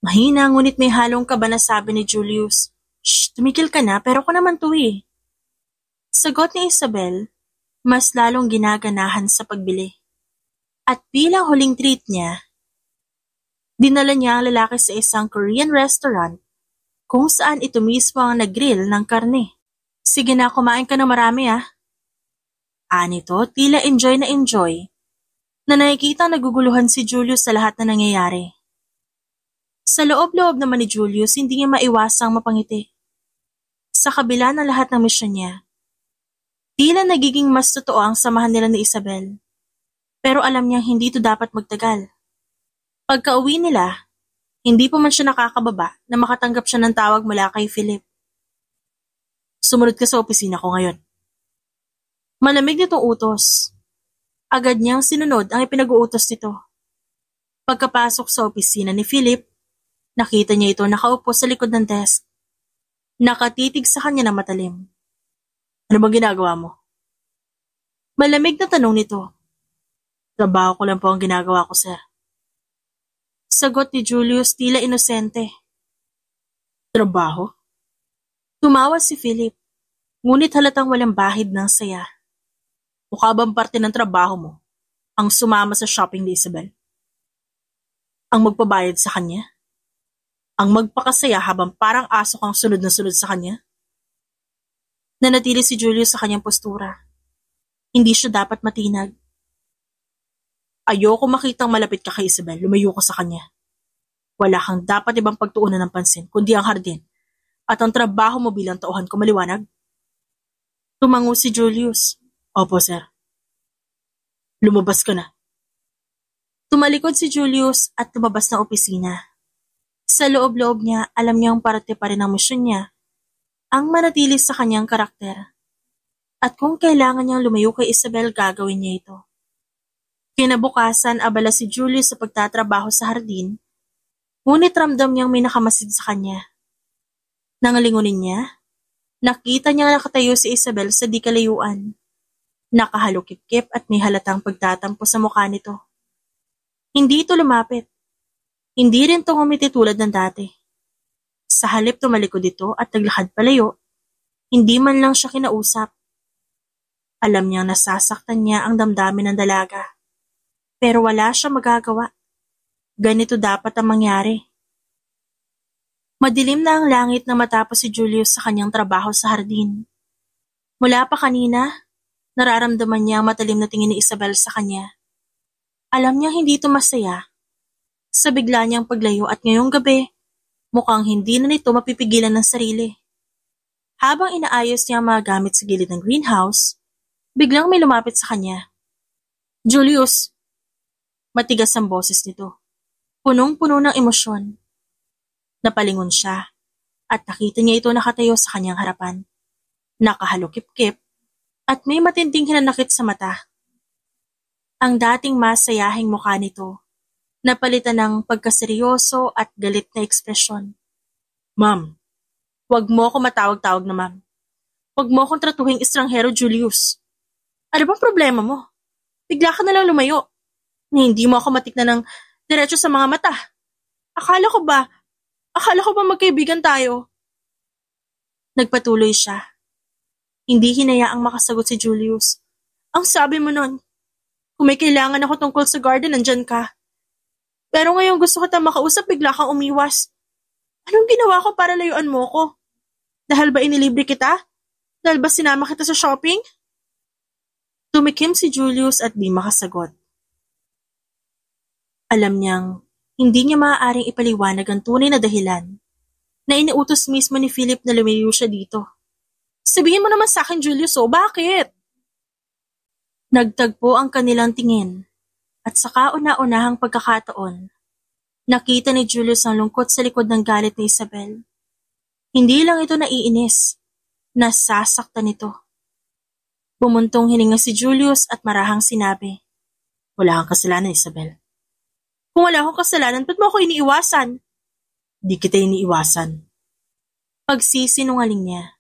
Mahina ngunit may halong kaba na sabi ni Julius. Shh, tumigil ka na pero ko naman to eh. Sagot ni Isabel, mas lalong ginaganahan sa pagbili. At bilang huling treat niya, dinala niya ang lalaki sa isang Korean restaurant kung saan ito mismo ang nag-grill ng karne. Sige na, kumain ka na marami ah. Anito, tila enjoy na nakikita naguguluhan si Julius sa lahat na nangyayari. Sa loob-loob naman ni Julius, hindi niya maiwasang mapangiti. Sa kabila ng lahat ng misyon niya, tila nagiging mas totoo ang samahan nila ni Isabel. Pero alam niyang hindi ito dapat magtagal. Pagka-uwi nila, hindi pa man siya nakakababa na makatanggap siya ng tawag mula kay Philip. Sumunod ka sa opisina ko ngayon. Malamig nitong utos. Agad niyang sinunod ang ipinag-uutos nito. Pagkapasok sa opisina ni Philip, nakita niya ito nakaupo sa likod ng desk. Nakatitig sa kanya ng matalim. Ano bang ginagawa mo? Malamig na tanong nito. Trabaho ko lang po ang ginagawa ko, sir. Sagot ni Julius tila inosente. Trabaho? Tumawa si Philip, ngunit halatang walang bahid ng saya. Mukha bang parte ng trabaho mo ang sumama sa shopping ni Isabel? Ang magpabayad sa kanya? Ang magpakasaya habang parang aso kang sunod na sunod sa kanya? Nanatili si Julius sa kanyang postura. Hindi siya dapat matinag. Ayoko makitang malapit ka kay Isabel, lumayo ka sa kanya. Wala kang dapat ibang pagtuunan ng pansin, kundi ang hardin, at ang trabaho mo bilang tauhan ko maliwanag. Tumango si Julius. Opo, sir. Lumabas ka na. Tumalikod si Julius at lumabas ng opisina. Sa loob-loob niya, alam niyang parte pa rin ang misyon niya, ang manatili sa kanyang karakter. At kung kailangan niyang lumayo kay Isabel, gagawin niya ito. Kinabukasan, abala si Julius sa pagtatrabaho sa hardin, ngunit ramdam niyang may nakamasid sa kanya. Nang lingunin niya, nakita niyang nakatayo si Isabel sa di kalayuan. Nakahalukip-kip at may halatang pagtatampo sa mukha nito. Hindi ito lumapit. Hindi rin ito ngumiti tulad ng dati. Sa halip tumalikod ito at naglakad palayo, hindi man lang siya kinausap. Alam niyang nasasaktan niya ang damdamin ng dalaga. Pero wala siya magagawa. Ganito dapat ang mangyari. Madilim na ang langit na matapos si Julius sa kanyang trabaho sa hardin. Mula pa kanina, nararamdaman niya ang matalim na tingin ni Isabel sa kanya. Alam niyang hindi ito masaya. Sa bigla niyang paglayo at ngayong gabi, mukhang hindi na nito mapipigilan ng sarili. Habang inaayos niya ang mga gamit sa gilid ng greenhouse, biglang may lumapit sa kanya. Julius! Matigas ang boses nito. Punong-puno ng emosyon. Napalingon siya at nakita niya ito nakatayo sa kanyang harapan. Nakahalukip-kip at may matinding hinanakit sa mata. Ang dating masayahing mukha nito, napalitan ng pagkaseryoso at galit na ekspresyon. Ma'am, wag mo ako matawag-tawag na ma'am. Wag mo akong tratuhing estranghero, Julius. Ano bang problema mo? Bigla ka nalang lumayo. Hindi mo ako matiknan ng diretso sa mga mata. Akala ko ba magkaibigan tayo? Nagpatuloy siya. Hindi hinayaang makasagot si Julius. Ang sabi mo nun, kung may kailangan ako tungkol sa garden, nandyan ka. Pero ngayon gusto kita makausap, bigla kang umiwas. Anong ginawa ko para layuan mo ko? Dahil ba inilibre kita? Dahil ba sinama kita sa shopping? Tumikim si Julius at di makasagot. Alam niyang hindi niya maaaring ipaliwanag ang tunay na dahilan na iniutos mismo ni Philip na lumayo siya dito. Sabihin mo naman sa akin, Julius, bakit? Nagtagpo ang kanilang tingin at sa kauna-unahang pagkakataon, nakita ni Julius ang lungkot sa likod ng galit ni Isabel. Hindi lang ito naiinis, nasasaktan ito. Bumuntong hininga si Julius at marahang sinabi, wala kang kasalanan, Isabel. Kung wala akong kasalanan, ba't mo ako iniiwasan? Di kita iniiwasan. Pagsisinungaling niya,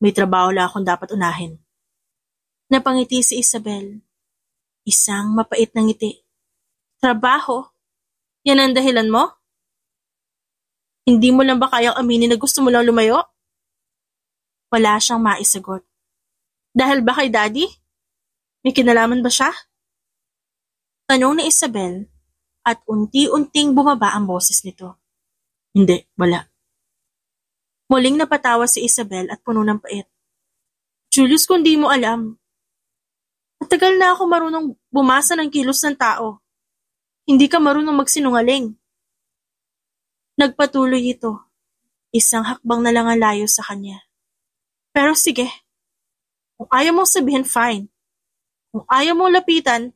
may trabaho lang akong dapat unahin. Napangiti si Isabel. Isang mapait na ngiti. Trabaho? Yan ang dahilan mo? Hindi mo lang ba kayang aminin na gusto mo lang lumayo? Wala siyang maisagot. Dahil ba kay Daddy? May kinalaman ba siya? Tanong ni Isabel at unti-unting bumaba ang boses nito. Hindi, wala. Muling napatawa si Isabel at puno ng pait. Julius, kung di mo alam, matagal na ako marunong bumasa ng kilos ng tao. Hindi ka marunong magsinungaling. Nagpatuloy ito. Isang hakbang na lang ang layo sa kanya. Pero sige, kung ayaw mong sabihin, fine. Kung ayaw mong lapitan,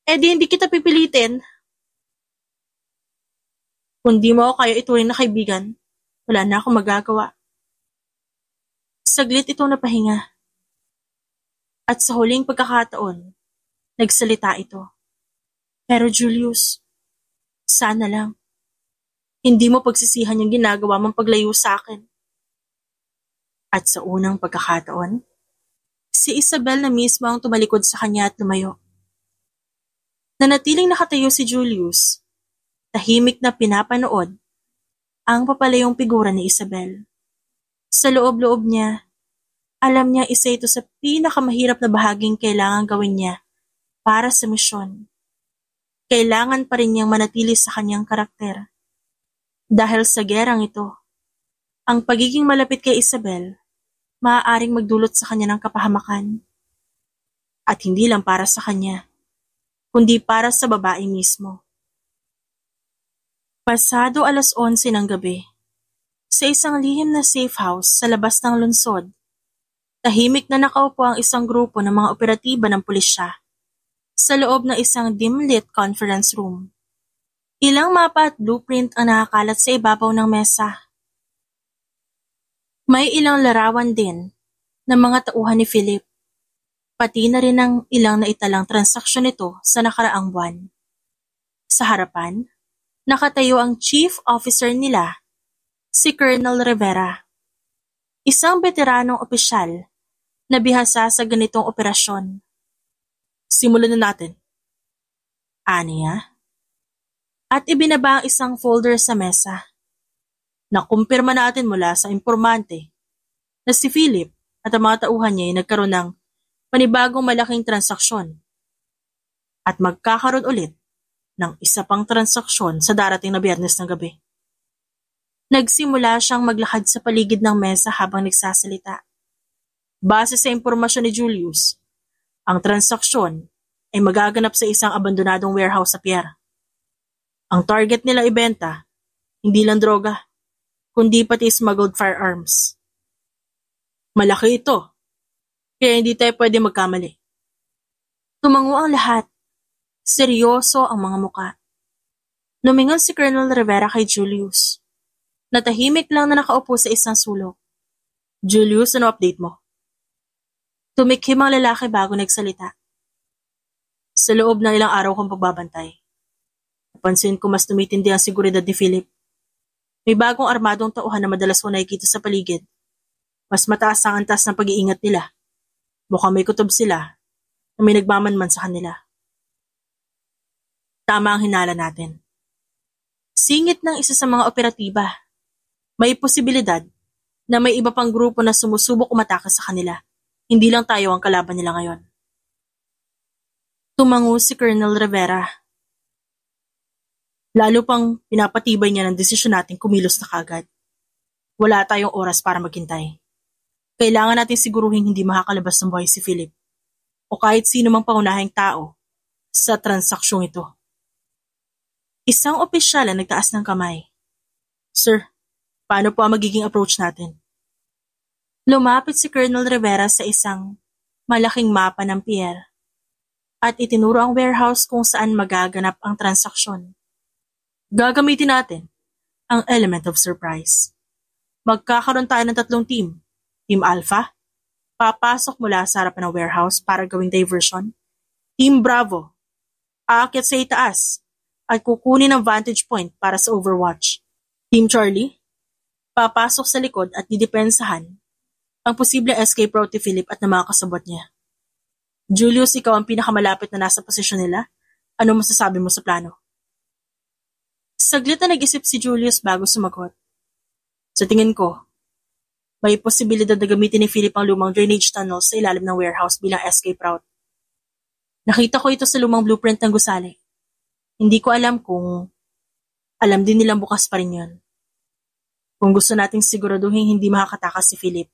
edi hindi kita pipilitin. Kung di mo ako kaya ituring na kaibigan, wala na akong magagawa. Saglit itong napahinga. At sa huling pagkakataon, nagsalita ito. Pero Julius, sana lang. Hindi mo pagsisihan yung ginagawa mong paglayo sa akin. At sa unang pagkakataon, si Isabel na mismo ang tumalikod sa kanya at lumayo. Nanatiling nakatayo si Julius, tahimik na pinapanood ang papalayong figura ni Isabel. Sa loob-loob niya, alam niya isa ito sa pinakamahirap na bahaging kailangan gawin niya para sa misyon. Kailangan pa rin niyang manatili sa kanyang karakter. Dahil sa gerang ito, ang pagiging malapit kay Isabel, maaaring magdulot sa kanya ng kapahamakan. At hindi lang para sa kanya, kundi para sa babae mismo. Pasado 11:00 ng gabi, sa isang lihim na safe house sa labas ng lungsod, tahimik na nakaupo ang isang grupo ng mga operatiba ng pulisya sa loob ng isang dim-lit conference room. Ilang mapa at blueprint ang nakakalat sa ibabaw ng mesa. May ilang larawan din ng mga tauhan ni Philip, pati na rin ang ilang naitalang transaksyon nito sa nakaraang buwan. Sa harapan, nakatayo ang chief officer nila, si Colonel Rivera, isang veteranong opisyal na bihasa sa ganitong operasyon. Simulan na natin. Aniya. At ibinaba ang isang folder sa mesa. Nakumpirma natin mula sa impormante na si Philip at ang mga tauhan niya ay nagkaroon ng panibagong malaking transaksyon at magkakaroon ulit ng isa pang transaksyon sa darating na Biyernes ng gabi. Nagsimula siyang maglakad sa paligid ng mesa habang nagsasalita. Base sa impormasyon ni Julius, ang transaksyon ay magaganap sa isang abandonadong warehouse sa Pierre. Ang target nila ibenta, hindi lang droga, kundi pati smuggled firearms. Malaki ito, kaya hindi tayo pwede magkamali. Tumango ang lahat. Seryoso ang mga muka. Lumingon si Colonel Rivera kay Julius. Natahimik lang na nakaupo sa isang sulok. Julius, ano update mo? Tumikhim ang lalaki bago nagsalita. Sa loob ng ilang araw kong pagbabantay, napansin ko mas tumitindi ang seguridad ni Philip. May bagong armadong tauhan na madalas ko nakikita sa paligid. Mas mataas ang antas ng pag-iingat nila. Mukhang may kutob sila na may nagmamanman sa kanila. Tama ang hinala natin. Singit ng isa sa mga operatiba. May posibilidad na may iba pang grupo na sumusubok umatake sa kanila. Hindi lang tayo ang kalaban nila ngayon. Tumango si Colonel Rivera. Lalo pang pinapatibay niya ng desisyon natin kumilos na kagad. Wala tayong oras para maghintay. Kailangan natin siguruhin hindi makakalabas ng buhay si Philip o kahit sino mang pangunahing tao sa transaksyong ito. Isang opisyal ang nagtaas ng kamay. Sir, paano po ang magiging approach natin? Lumapit si Colonel Rivera sa isang malaking mapa ng Pierre at itinuro ang warehouse kung saan magaganap ang transaksyon. Gagamitin natin ang element of surprise. Magkakaroon tayo ng 3 team. Team Alpha, papasok mula sa harapan ng warehouse para gawing diversion. Team Bravo, aakyat sa itaas at kukunin ang vantage point para sa Overwatch. Team Charlie, papasok sa likod at didepensahan ang posibleng escape route ni Philip at ng mga kasabot niya. Julius, ikaw ang pinakamalapit na nasa posisyon nila. Ano masasabi mo sa plano? Saglit na nag-isip si Julius bago sumagot. Sa tingin ko, may posibilidad na gamitin ni Philip ang lumang drainage tunnel sa ilalim ng warehouse bilang escape route. Nakita ko ito sa lumang blueprint ng gusali. Hindi ko alam kung alam din nilang bukas pa rin yun. Kung gusto nating siguraduhin hindi makakatakas si Philip,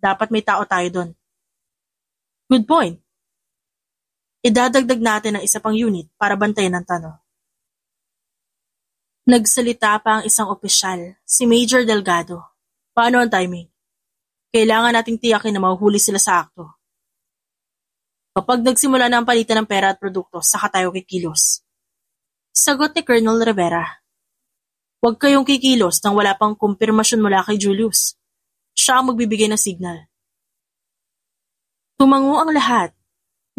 dapat may tao tayo doon. Good point. Idadagdag natin ang isa pang unit para bantayan ang tunnel. Nagsalita pa ang isang opisyal, si Major Delgado. Paano ang timing? Kailangan nating tiyakin na mahuhuli sila sa akto. Kapag nagsimula na ang palitan ng pera at produkto, saka tayo kikilos. Sagot ni Colonel Rivera. Huwag kayong kikilos nang wala pang kumpirmasyon mula kay Julius. Siya ang magbibigay ng signal. Tumango ang lahat,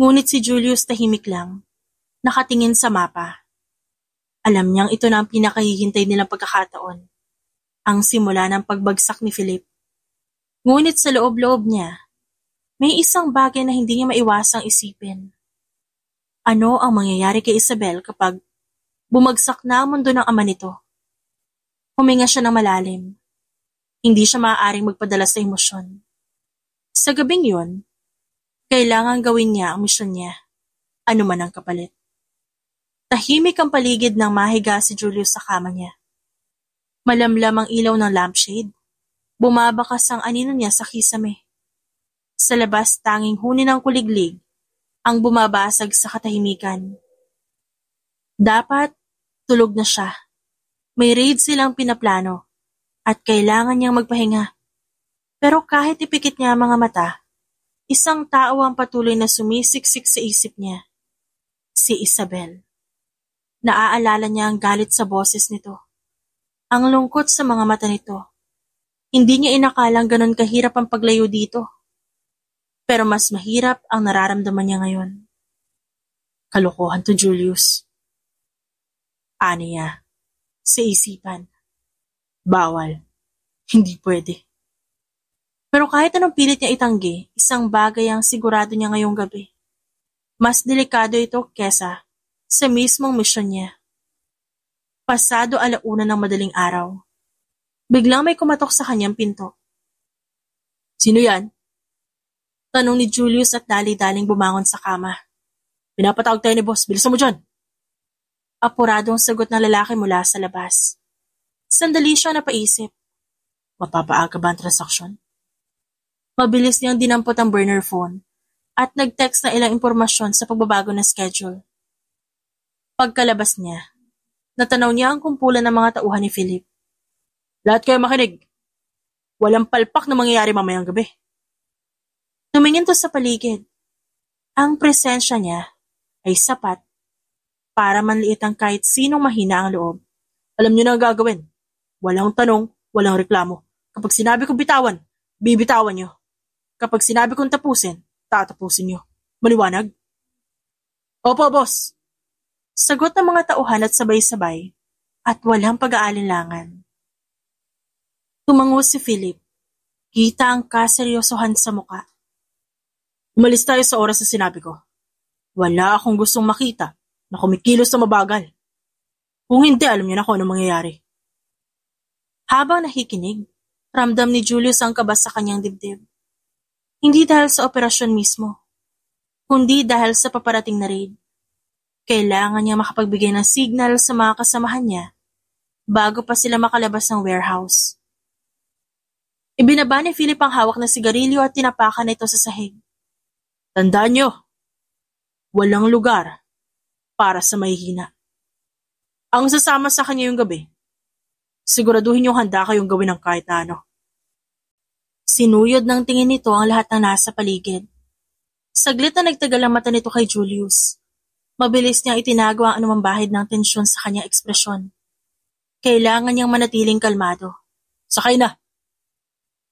ngunit si Julius tahimik lang, nakatingin sa mapa. Alam niyang ito na ang pinakahihintay nilang pagkakataon, ang simula ng pagbagsak ni Philip. Ngunit sa loob-loob niya, may isang bagay na hindi niya maiwasang isipin. Ano ang mangyayari kay Isabel kapag bumagsak na ang mundo ng ama nito? Huminga siya ng malalim. Hindi siya maaaring magpadala sa emosyon. Sa gabing yun, kailangan gawin niya ang misyon niya, ano man ang kapalit. Tahimik ang paligid nang mahiga si Julius sa kama niya. Malamlam ang ilaw ng lampshade. Bumabakas ang anino niya sa kisame. Sa labas tanging huni ng kuliglig ang bumabasag sa katahimikan. Dapat tulog na siya. May raid silang pinaplano at kailangan niyang magpahinga. Pero kahit ipikit niya ang mga mata, isang tao ang patuloy na sumisiksik sa isip niya. Si Isabel. Naaalala niya ang galit sa boses nito. Ang lungkot sa mga mata nito. Hindi niya inakalang ganon kahirap ang paglayo dito. Pero mas mahirap ang nararamdaman niya ngayon. Kalokohan to, Julius. Aniya. Sa isipan. Bawal. Hindi pwede. Pero kahit anong pilit niya itanggi, isang bagay ang sigurado niya ngayong gabi. Mas delikado ito kesa sa mismong misyon niya. Pasado 1:00 ng madaling araw. Biglang may kumatok sa kanyang pinto. Sino yan? Tanong ni Julius at dali-daling bumangon sa kama. Pinapatawag tayo ni boss, bilisan mo dyan. Apuradong sagot ng lalaki mula sa labas. Sandali siya napaisip. Mapapaaga ba ang transaksyon? Mabilis niyang dinampot ang burner phone at nag-text na ilang impormasyon sa pagbabago ng schedule. Pagkalabas niya, natanaw niya ang kumpulan ng mga tauhan ni Philip. Lahat kayo makinig. Walang palpak na mangyayari mamayang gabi. Tumingin to sa paligid. Ang presensya niya ay sapat para manliit ang kahit sinong mahina ang loob. Alam niyo na ang gagawin. Walang tanong, walang reklamo. Kapag sinabi kong bitawan, bibitawan niyo. Kapag sinabi kong tapusin, tatapusin niyo. Maliwanag? Opo, boss. Sagot ng mga tauhan at sabay-sabay at walang pag-aalinlangan. Tumango si Philip. Kita ang kaseryosohan sa muka. Umalis tayo sa oras na sinabi ko. Wala akong gustong makita na kumikilos na mabagal. Kung hindi, alam niyo na kung ano mangyayari. Habang nakikinig, ramdam ni Julius ang kaba sa kanyang dibdib. Hindi dahil sa operasyon mismo, kundi dahil sa paparating na raid. Kailangan niya makapagbigay ng signal sa mga kasamahan niya bago pa sila makalabas ng warehouse. Ibinaba ni Philip ang hawak na sigarilyo at tinapakan ito sa sahig. Tandaan niyo, walang lugar para sa mahihina. Ang sasama sa kanya yung gabi, siguraduhin niyong handa kayong gawin ng kahit na ano. Sinuyod ng tingin nito ang lahat ng nasa paligid. Saglit na nagtagal ang mata nito kay Julius. Mabilis niyang itinago ang anumang bahid ng tensyon sa kanyang ekspresyon. Kailangan niyang manatiling kalmado. Sakay na!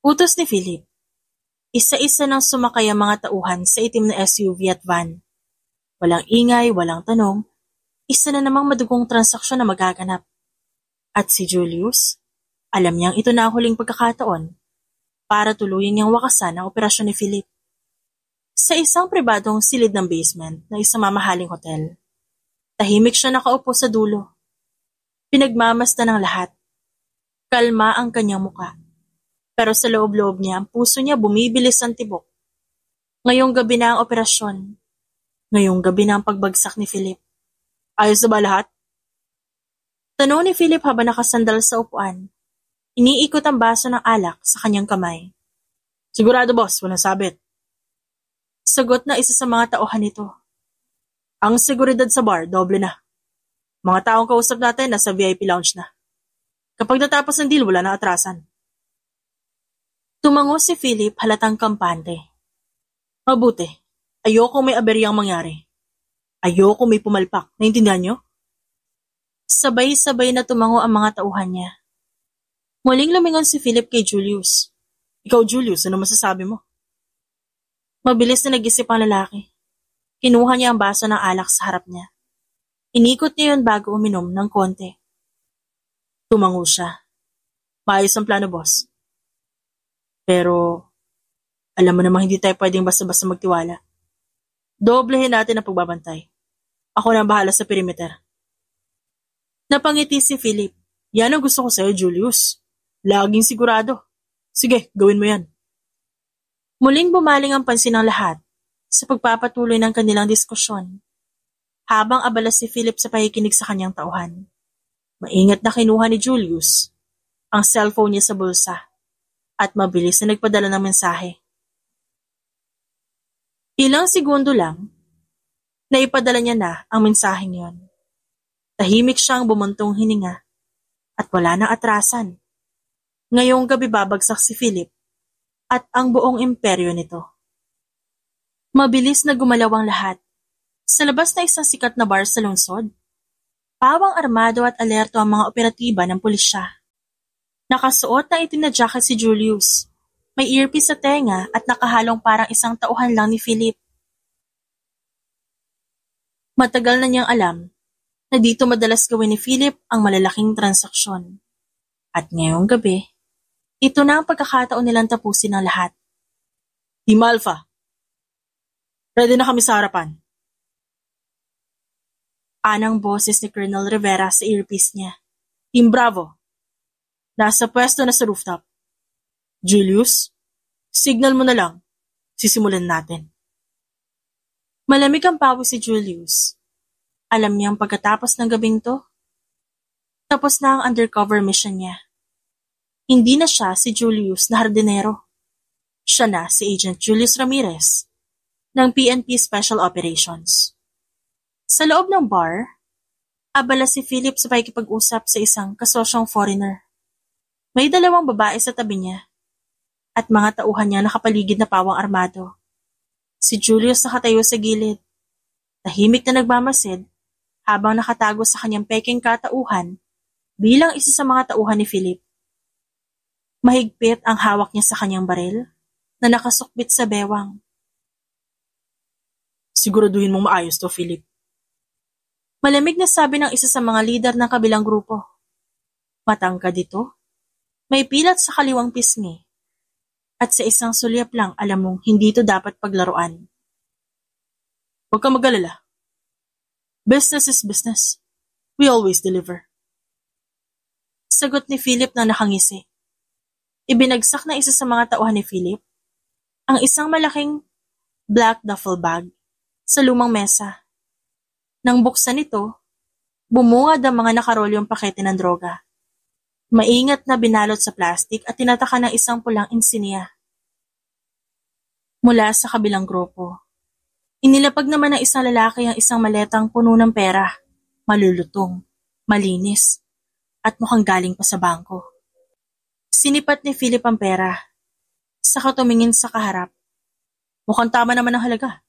Utos ni Philip. Isa-isa nang sumakay ang mga tauhan sa itim na SUV at van. Walang ingay, walang tanong. Isa na namang madugong transaksyon na magaganap. At si Julius, alam niyang ito na ang huling pagkakataon para tuluyin niyang wakasan ang operasyon ni Philip. Sa isang pribadong silid ng basement na isang mamahaling hotel, tahimik siya nakaupo sa dulo. Pinagmamasta ng lahat. Kalma ang kanyang muka. Pero sa loob-loob niya, ang puso niya bumibilis ang tibok. Ngayong gabi na ang operasyon. Ngayong gabi na ang pagbagsak ni Philip. Ayos na ba lahat? Tanong ni Philip habang nakasandal sa upuan. Iniikot ang baso ng alak sa kanyang kamay. Sigurado boss, walang sabit. Sagot na isa sa mga tauhan nito. Ang seguridad sa bar, doble na. Mga taong kausap natin nasa VIP lounge na. Kapag natapos ng deal, wala na atrasan. Tumango si Philip halatang kampante. Mabuti. Ayoko may aberyang mangyari. Ayoko may pumalpak. Naintindihan niyo? Sabay-sabay na tumango ang mga tauhan niya. Muling lumingon si Philip kay Julius. Ikaw, Julius, ano masasabi mo? Mabilis na nag-isip ang lalaki. Kinuha niya ang baso ng alak sa harap niya. Inikot niya yun bago uminom ng konti. Tumango siya. Maayos ang plano, boss. Pero, alam mo namang hindi tayo pwedeng basta-basta magtiwala. Doblehin natin ang pagbabantay. Ako na ang bahala sa perimeter. Napangiti si Philip. Yan ang gusto ko sa'yo, Julius. Laging sigurado. Sige, gawin mo yan. Muling bumaling ang pansin ng lahat sa pagpapatuloy ng kanilang diskusyon. Habang abala si Philip sa pakikinig sa kanyang tauhan. Maingat na kinuha ni Julius ang cellphone niya sa bulsa at mabilis na nagpadala ng mensahe. Ilang segundo lang, naipadala niya na ang mensaheng yon. Tahimik siyang bumuntong hininga at wala nang atrasan. Ngayong gabi babagsak si Philip at ang buong imperyo nito. Mabilis na gumalaw ang lahat. Sa labas na isang sikat na bar sa lungsod, pawang armado at alerto ang mga operatiba ng pulisya. Nakasuot na itim na jacket si Julius. May earpiece sa tenga at nakahalong parang isang tauhan lang ni Philip. Matagal na niyang alam na dito madalas gawin ni Philip ang malalaking transaksyon. At ngayong gabi, ito na ang pagkakataon nilang tapusin ng lahat. Team Alpha, ready na kami sa harapan. Anang boses ni Colonel Rivera sa earpiece niya. Team Bravo, nasa pwesto na sa rooftop. Julius, signal mo na lang. Sisimulan natin. Malamig ang pawis si Julius. Alam niyang pagkatapos ng gabing to, tapos na ang undercover mission niya. Hindi na siya si Julius na hardinero. Siya na si Agent Julius Ramirez ng PNP Special Operations. Sa loob ng bar, abala si Philip sa pakikipag-usap sa isang kasosyong foreigner. May dalawang babae sa tabi niya at mga tauhan niya nakapaligid na pawang armado. Si Julius nakatayo sa gilid, tahimik na nagmamasid habang nakatago sa kanyang peking katauhan bilang isa sa mga tauhan ni Philip. Mahigpit ang hawak niya sa kanyang baril na nakasukbit sa bewang. Siguraduhin mong maayos to, Philip. Malamig na sabi ng isa sa mga lider ng kabilang grupo. Matangkad ito, may pilat sa kaliwang pisngi, at sa isang sulyap lang alam mong hindi ito dapat paglaruan. Huwag kang mag-alala. Business is business. We always deliver. Sagot ni Philip na nakangisi. Ibinagsak na isa sa mga tauhan ni Philip ang isang malaking black duffel bag sa lumang mesa. Nang buksan ito, bumungad ang mga nakarolyong pakete ng droga. Maingat na binalot sa plastik at tinataka ng isang pulang insignia. Mula sa kabilang grupo, inilapag naman ng isang lalaki ang isang maletang puno ng pera, malulutong, malinis, at mukhang galing pa sa bangko. Sinipat ni Philip ang pera, saka tumingin sa kaharap. Mukhang tama naman ang halaga.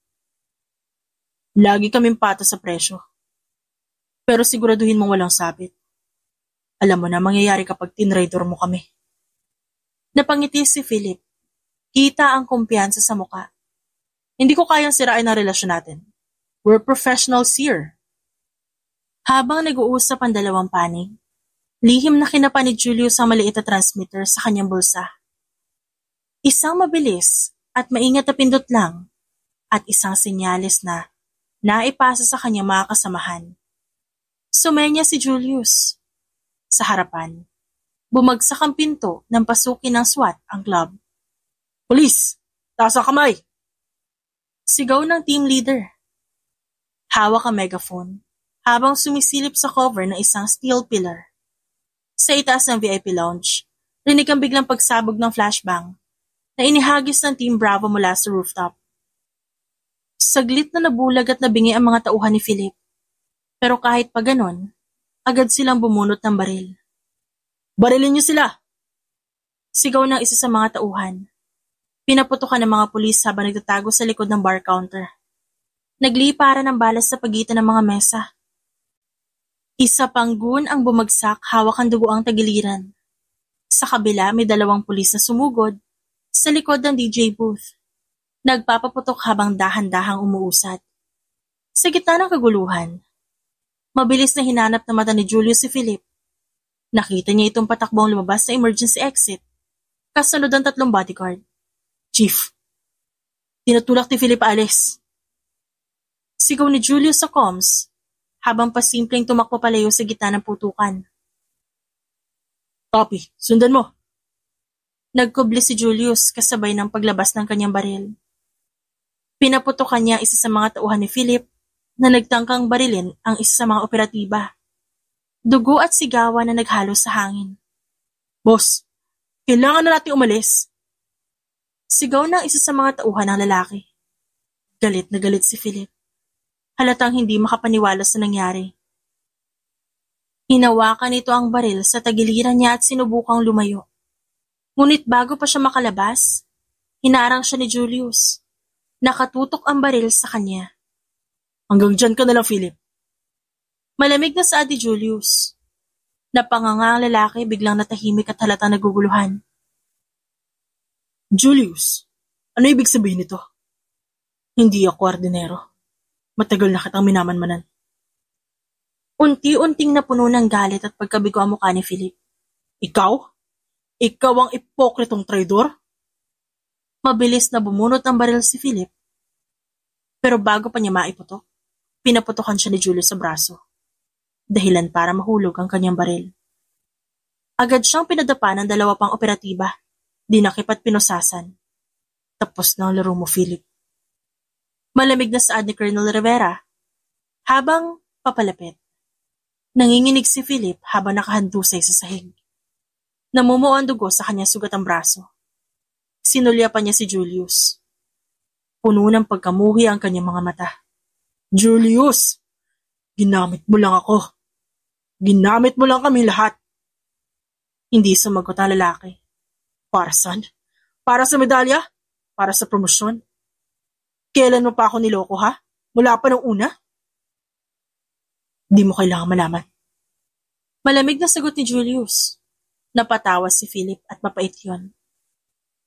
Lagi kaming pata sa presyo. Pero siguraduhin mong walang sabit. Alam mo na mangyayari kapag tinrader mo kami. Napangiti si Philip. Kita ang kumpiyansa sa muka. Hindi ko kayang sirain ang relasyon natin. We're professionals here. Habang nag-uusap ang dalawang panig, lihim na kinapa ni Julius ang maliit na transmitter sa kanyang bulsa. Isang mabilis at maingat na pindot lang at isang senyales na naipasa sa kanyang mga kasamahan. Sumenya si Julius. Sa harapan, bumagsak ang pinto ng pasukin ng SWAT ang club. Police! Taas ang kamay! Sigaw ng team leader. Hawak ang megaphone habang sumisilip sa cover ng isang steel pillar. Sa itaas ng VIP lounge, rinig ang biglang pagsabog ng flashbang na inihagis ng Team Bravo mula sa rooftop. Saglit na nabulag at nabingi ang mga tauhan ni Philip. Pero kahit pa ganon, Agad silang bumunot ng baril. Barilin niyo sila! Sigaw ng isa sa mga tauhan. Pinaputukan ng mga pulis habang nagtatago sa likod ng bar counter. Nagliparan ng balas sa pagitan ng mga mesa. Isa pang gun ang bumagsak, hawak ang dugo ang tagiliran. Sa kabila may 2 pulis na sumugod sa likod ng DJ booth. Nagpapaputok habang dahan-dahang umuusad. Sa gitna ng kaguluhan, mabilis na hinanap na mata ni Julius si Philip. Nakita niya itong patakbong lumabas sa emergency exit. Kasunod ang 3 bodyguard. Chief, tinutulak ni Philip alis. Sigaw ni Julius sa comms habang pasimpleng tumakbo palayo sa gitna ng putukan. Copy, sundan mo. Nagkubli si Julius kasabay ng paglabas ng kanyang baril. Pinaputokan niya isa sa mga tauhan ni Philip na nagtangkang barilin ang isa sa mga operatiba. Dugo at sigawan na naghalo sa hangin. Boss, kailangan na natin umalis. Sigaw ng isa sa mga tauhan ng lalaki. Galit na galit si Philip. Halatang hindi makapaniwala sa nangyari. Hinawakan nito ang baril sa tagiliran niya at sinubukang lumayo. Ngunit bago pa siya makalabas, hinarang siya ni Julius. Nakatutok ang baril sa kanya. Hanggang dyan ka na lang, Philip. Malamig na saad ni Julius. Napanganga ang lalaki, biglang natahimik at halatang naguguluhan. Julius, ano ibig sabihin nito? Hindi ako ordinero. Matagal na kitang minamanmanan. Unti-unting napuno ng galit at pagkabigo ang mukha ni Philip. Ikaw? Ikaw ang ipokritong traidor? Mabilis na bumunot ang baril si Philip. Pero bago pa niya maiputok, pinaputokan siya ni Julius sa braso. Dahilan para mahulog ang kanyang baril. Agad siyang pinadapa ng 2 pang operatiba. Dinakip at pinusasan. Tapos na ang laro mo, Philip. Malamig na saad ni Colonel Rivera. Habang papalapit, nanginginig si Philip habang nakahandusay sa sahig. Namumuo ang dugo sa kanyang sugatang braso. Sinulyapan niya si Julius. Puno ng pagkamuhi ang kanyang mga mata. Julius! Ginamit mo lang ako. Ginamit mo lang kami lahat. Hindi sumagot ang lalaki. Para saan? Para sa medalya? Para sa promosyon? Kailan mo pa ako niloko, ha? Mula pa nung una? Di mo kailangan malaman. Malamig na sagot ni Julius. Napatawa si Philip at mapait yon.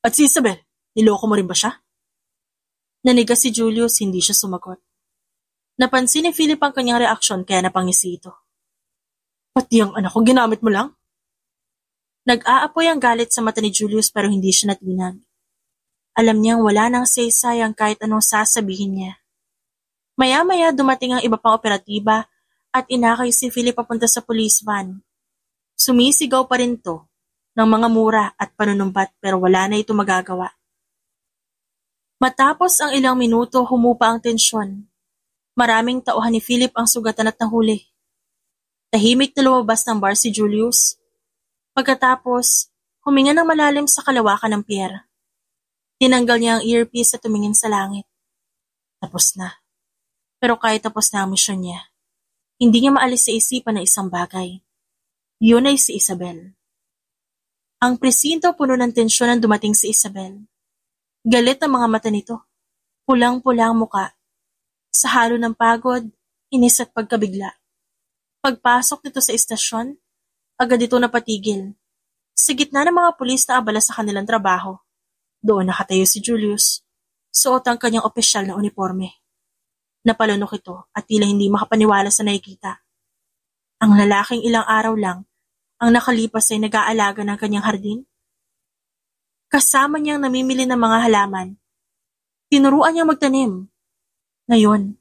At si Isabel, niloko mo rin ba siya? Nanigas si Julius, hindi siya sumagot. Napansin ni Philip ang kanyang reaksyon kaya napangisi ito. Pati ang anak ko ginamit mo lang? Nag-aapoy ang galit sa mata ni Julius pero hindi siya natinag. Alam niyang wala nang saysayang kahit anong sasabihin niya. Maya-maya dumating ang iba pang operatiba at inakay si Philip papunta sa police van. Sumisigaw pa rin to ng mga mura at panunumbat pero wala na ito magagawa. Matapos ang ilang minuto, humupa ang tensyon. Maraming tauhan ni Philip ang sugatan at nahuli. Tahimik na lumabas ng bar si Julius. Pagkatapos, huminga ng malalim sa kalawakan ng pier. Tinanggal niya ang earpiece at tumingin sa langit. Tapos na. Pero kahit tapos na ang misyon niya, hindi niya maalis sa isipan ng isang bagay. Yun ay si Isabel. Ang presinto puno ng tensyon nang dumating si Isabel. Galit ang mga mata nito. Pulang-pula ang muka. Sa halo ng pagod, inis at pagkabigla. Pagpasok nito sa istasyon, agad ito napatigil. Sa gitna ng mga pulis na abala sa kanilang trabaho, doon nakatayo si Julius, suot ang kanyang opisyal na uniforme. Napalunok ito at tila hindi makapaniwala sa nakikita. Ang lalaking ilang araw lang ang nakalipas ay nag-aalaga ng kanyang hardin. Kasama niyang namimili ng mga halaman. Tinuruan niyang magtanim. Ngayon,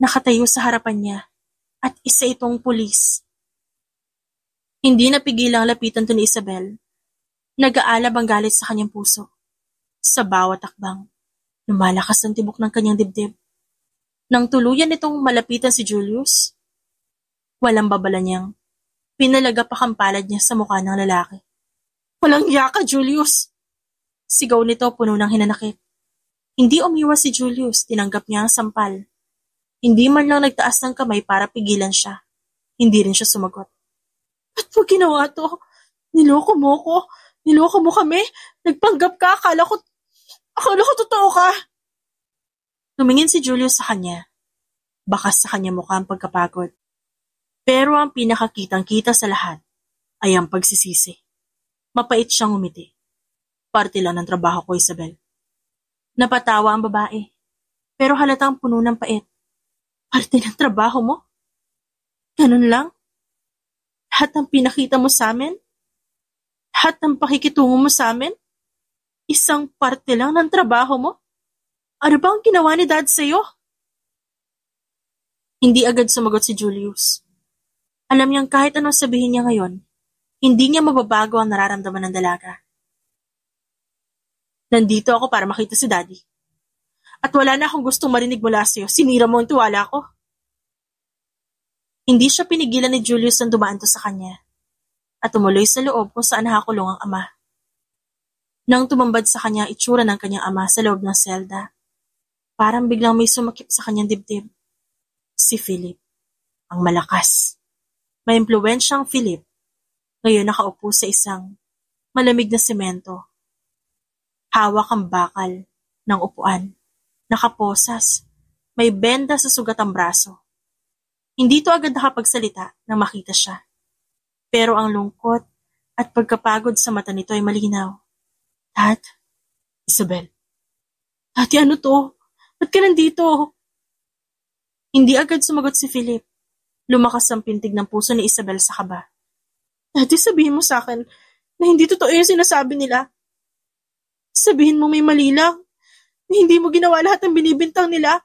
nakatayo sa harapan niya at isa itong pulis. Hindi napigilang lapitan to ni Isabel. Nag-aalab ang galit sa kanyang puso. Sa bawat akbang, lumalakas ang tibok ng kanyang dibdib. Nang tuluyan nitong malapitan si Julius, walang babala niyang pinalagap ang palad niya sa mukha ng lalaki. Walang iya ka, Julius! Sigaw nito puno ng hinanakit. Hindi umiwas si Julius, tinanggap niya ang sampal. Hindi man lang nagtaas ng kamay para pigilan siya. Hindi rin siya sumagot. Ba't mo ginawa to? Niloko mo ko. Niloko mo kami. Nagpanggap ka. Akala ko totoo ka. Tumingin si Julius sa kanya. Bakas sa kanya mukha ang pagkapagod. Pero ang pinakakitang-kita sa lahat ay ang pagsisisi. Mapait siyang umiti. Parte lang ng trabaho ko, Isabel. Napatawa ang babae. Pero halatang puno ng pait. Parte ng trabaho mo? Ganun lang? Lahat ng pinakita mo sa amin? Lahat ng pakikitungo mo sa amin? Isang parte lang ng trabaho mo? Ano ba ang ginawa ni Dad sa'yo? Hindi agad sumagot si Julius. Alam niyang kahit anong sabihin niya ngayon, hindi niya mababago ang nararamdaman ng dalaga. Nandito ako para makita si Daddy. At wala na akong gustong marinig mula sa'yo. Sinira mo ang tiwala ko. Hindi siya pinigilan ni Julius ang dumaan to sa kanya at tumuloy sa loob kung saan nakakulong ang ama. Nang tumambad sa kanya itsura ng kanyang ama sa loob ng selda, parang biglang may sumakip sa kanyang dibdib. Si Philip, ang malakas. May impluwensyang Philip, ngayon nakaupo sa isang malamig na semento. Hawak ang bakal ng upuan, nakaposas, may benda sa sugat ang braso. Hindi to agad nakapagsalita nang makita siya. Pero ang lungkot at pagkapagod sa mata nito ay malinaw. Dad? Isabel? Tati, ano to? Ba't ka nandito? Hindi agad sumagot si Philip. Lumakas ang pintig ng puso ni Isabel sa kaba. Dati, sabihin mo sa akin na hindi totoo yung sinasabi nila. Sabihin mo may mali lang. Na hindi mo ginawa lahat ng binibintang nila.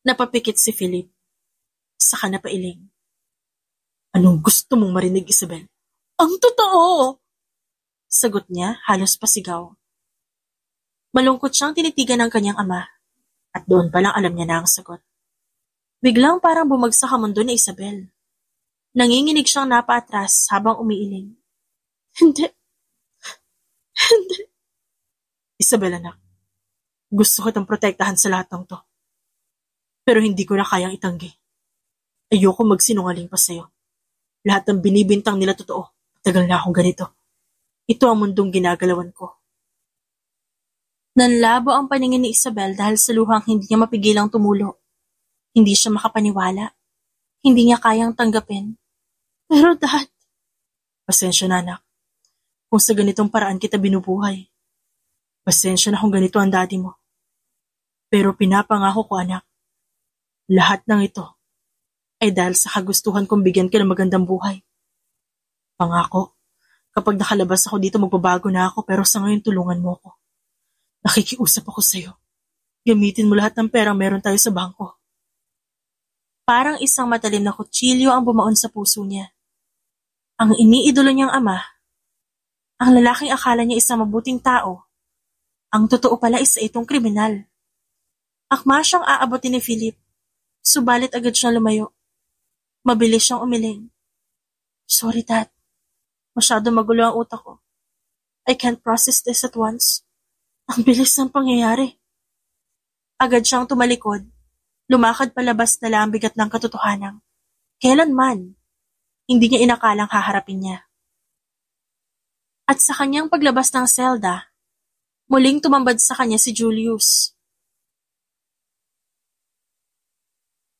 Napapikit si Philip. Saka napailing. Anong gusto mong marinig, Isabel? Ang totoo! Sagot niya, halos pasigaw. Malungkot siyang tinitigan ng kanyang ama. At doon palang alam niya na ang sagot. Biglang parang bumagsak ang mundo ni Isabel. Nanginginig siyang napaatras habang umiiling. Hindi. Isabel, anak. Gusto ko itong protektahan sa lahat ng to. Pero hindi ko na kayang itanggi. Ayoko magsinungaling pa sa'yo. Lahat ng binibintang nila totoo. Tagal na akong ganito. Ito ang mundong ginagalawan ko. Nanlabo ang paningin ni Isabel dahil sa luhang hindi niya mapigilang tumulo. Hindi siya makapaniwala. Hindi niya kayang tanggapin. Pero Dad, pasensya na, anak. Kung sa ganitong paraan kita binubuhay. Pasensya na kung ganito ang daddy mo. Pero pinapangako ko, anak. Lahat ng ito ay dahil sa kagustuhan kong bigyan ka ng magandang buhay. Pangako, kapag nakalabas ako dito magbabago na ako pero sa ngayon tulungan mo ako. Nakikiusap ako sa'yo. Gamitin mo lahat ng perang meron tayo sa bangko. Parang isang matalim na kutsilyo ang bumaon sa puso niya. Ang iniidolo niyang ama, ang lalaking akala niya isang mabuting tao, ang totoo pala isa itong kriminal. Akma siyang aabotin ni Philip, subalit agad siyang lumayo. Mabilis siyang umiling. Sorry, Dad. Masyado magulo ang utak ko. I can't process this at once. Ang bilis ng pangyayari. Agad siyang tumalikod. Lumakad palabas na lang ang bigat ng katotohanan. Kailanman, hindi niya inakalang haharapin niya. At sa kanyang paglabas ng selda, muling tumambad sa kanya si Julius.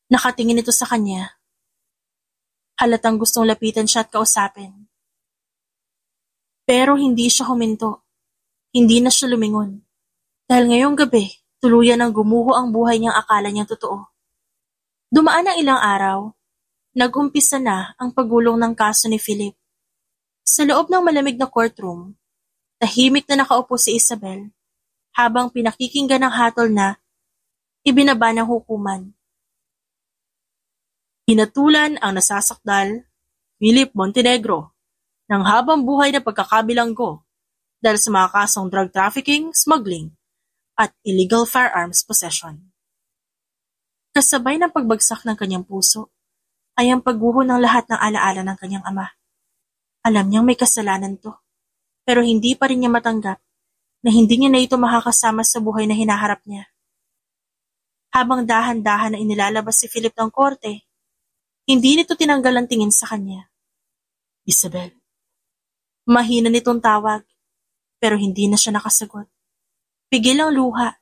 Nakatingin ito sa kanya. Halatang gustong lapitan siya at kausapin. Pero hindi siya huminto. Hindi na siya lumingon. Dahil ngayong gabi, tuluyan ang gumuho ang buhay niyang akala niyang totoo. Dumaan ang ilang araw, nag-umpisa na ang paggulong ng kaso ni Philip. Sa loob ng malamig na courtroom, tahimik na nakaupo si Isabel habang pinakikinggan ng hatol na ibinaba ng hukuman. Hinatulan ang nasasakdal, Philip Montenegro, ng habang buhay na pagkakabilanggo dahil sa mga kasong drug trafficking, smuggling, at illegal firearms possession. Kasabay ng pagbagsak ng kanyang puso ay ang pagguho ng lahat ng alaala ng kanyang ama. Alam niyang may kasalanan to, pero hindi pa rin niya matanggap na hindi niya na ito makakasama sa buhay na hinaharap niya. Habang dahan-dahan na inilalabas si Philip ng korte, Hindi nito tinanggal ang tingin sa kanya. Isabel. Mahina nitong tawag, pero hindi na siya nakasagot. Pigil ang luha.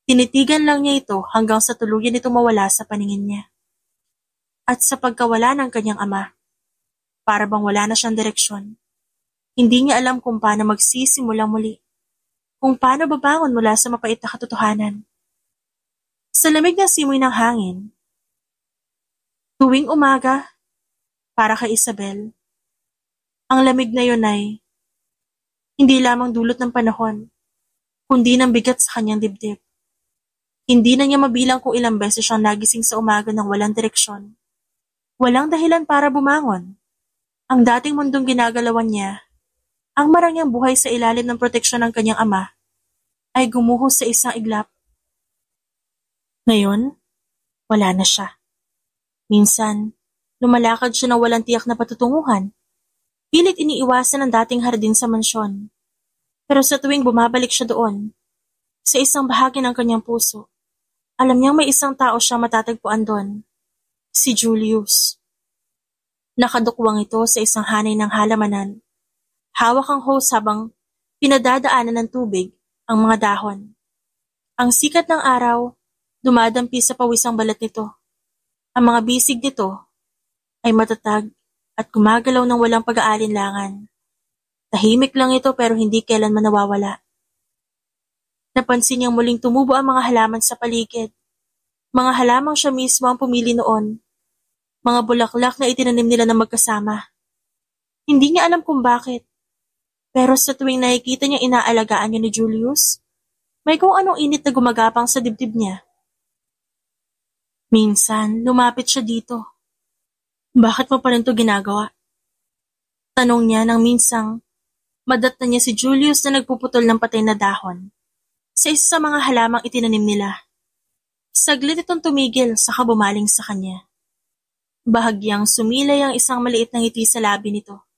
Tinitigan lang niya ito hanggang sa tuluyan ito mawala sa paningin niya. At sa pagkawala ng kanyang ama, para bang wala na siyang direksyon. Hindi niya alam kung paano magsisimula muli, kung paano babangon mula sa mapait na katotohanan. Sa lamig ng simoy ng hangin, tuwing umaga, para kay Isabel, ang lamig na yun ay hindi lamang dulot ng panahon, kundi ng bigat sa kanyang dibdib. Hindi na niya mabilang kung ilang beses siyang nagising sa umaga ng walang direksyon. Walang dahilan para bumangon. Ang dating mundong ginagalawan niya, ang marangyang buhay sa ilalim ng proteksyon ng kanyang ama, ay gumuho sa isang iglap. Ngayon, wala na siya. Minsan, lumalakad siya ng walang tiyak na patutunguhan. Pilit iniiwasan ang dating hardin sa mansyon. Pero sa tuwing bumabalik siya doon, sa isang bahagi ng kanyang puso, alam niyang may isang tao siyang matatagpuan doon. Si Julius. Nakadukwang ito sa isang hanay ng halamanan. Hawak ang hose habang pinadadaanan ng tubig ang mga dahon. Ang sikat ng araw, dumadampi sa pawisang balat nito. Ang mga bisig nito ay matatag at gumagalaw ng walang pag-aalinlangan. Tahimik lang ito pero hindi kailanman nawawala. Napansin niyang muling tumubo ang mga halaman sa paligid. Mga halamang siya mismo ang pumili noon. Mga bulaklak na itinanim nila na magkasama. Hindi niya alam kung bakit. Pero sa tuwing nakikita niya inaalagaan niya ni Julius, may kung anong init na gumagapang sa dibdib niya. Minsan, lumapit siya dito. Bakit mo pa rin ito ginagawa? Tanong niya nang minsang madatnan niya si Julius na nagpuputol ng patay na dahon sa isa sa mga halamang itinanim nila. Saglit itong tumigil saka bumaling sa kanya. Bahagyang sumilay ang isang maliit na ngiti sa labi nito.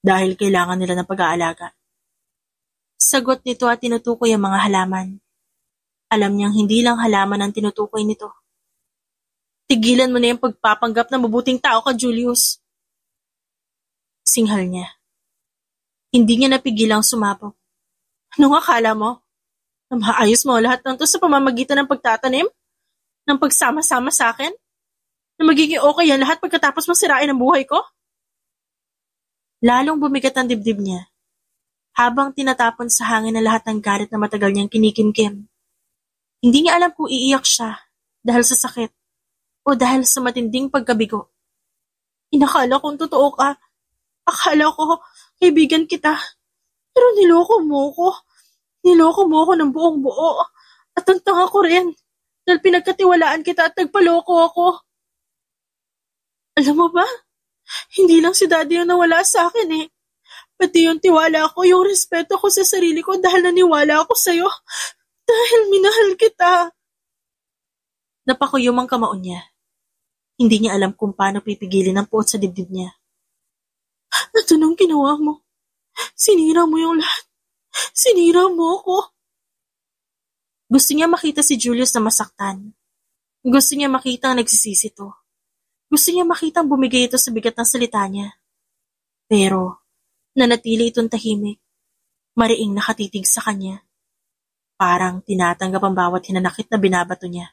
Dahil kailangan nila ng pag-aalaga. Sagot nito at tinutukoy ang mga halaman. Alam niyang hindi lang halaman ang tinutukoy nito. Tigilan mo na yung pagpapanggap na mabuting tao ka, Julius. Singhal niya. Hindi niya napigilang sumabog. Anong akala mo? Na maayos mo lahat ng to sa pamamagitan ng pagtatanim? Ng pagsama-sama sa akin? Na magiging okay yan lahat pagkatapos masirain ang buhay ko? Lalong bumigat ang dibdib niya, habang tinatapon sa hangin na lahat ng galit na matagal niyang kinikimkim. Hindi niya alam kung iiyak siya dahil sa sakit o dahil sa matinding pagkabigo. Inakala kong totoo ka. Akala ko kaibigan kita. Pero niloko mo ko. Niloko mo ako ng buong buo. At ang tanga ko rin dahil pinagkatiwalaan kita at nagpaloko ako. Alam mo ba? Hindi lang si Daddy yung nawala sa akin eh. Pati yung tiwala ko, yung respeto ko sa sarili ko dahil naniwala ako sa'yo. Dahil minahal kita. Napakuyom ang kamao niya. Hindi niya alam kung paano pipigilin ang puot sa dibdib niya. At anong ginawa mo? Sinira mo yung lahat. Sinira mo ako. Gusto niya makita si Julius na masaktan. Gusto niya makita ang nagsisisi to. Gusto niya makitang bumigay ito sa bigat ng salita niya. Pero, nanatili itong tahimik, mariing nakatitig sa kanya. Parang tinatanggap ang bawat hinanakit na binabato niya.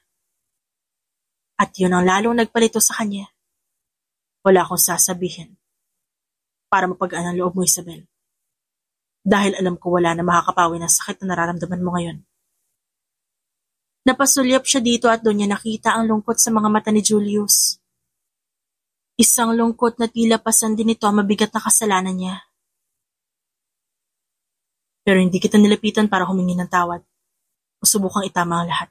At yun ang lalong nagpalito sa kanya. Wala akong sasabihin. Para mapagaan ang loob mo, Isabel. Dahil alam ko wala na makakapawi ng sakit na nararamdaman mo ngayon. Napasulyap siya dito at doon niya nakita ang lungkot sa mga mata ni Julius. Isang lungkot na tila pasan din ito ang mabigat na kasalanan niya. Pero hindi kita nilapitan para humingi ng tawad o subukang itama ang lahat.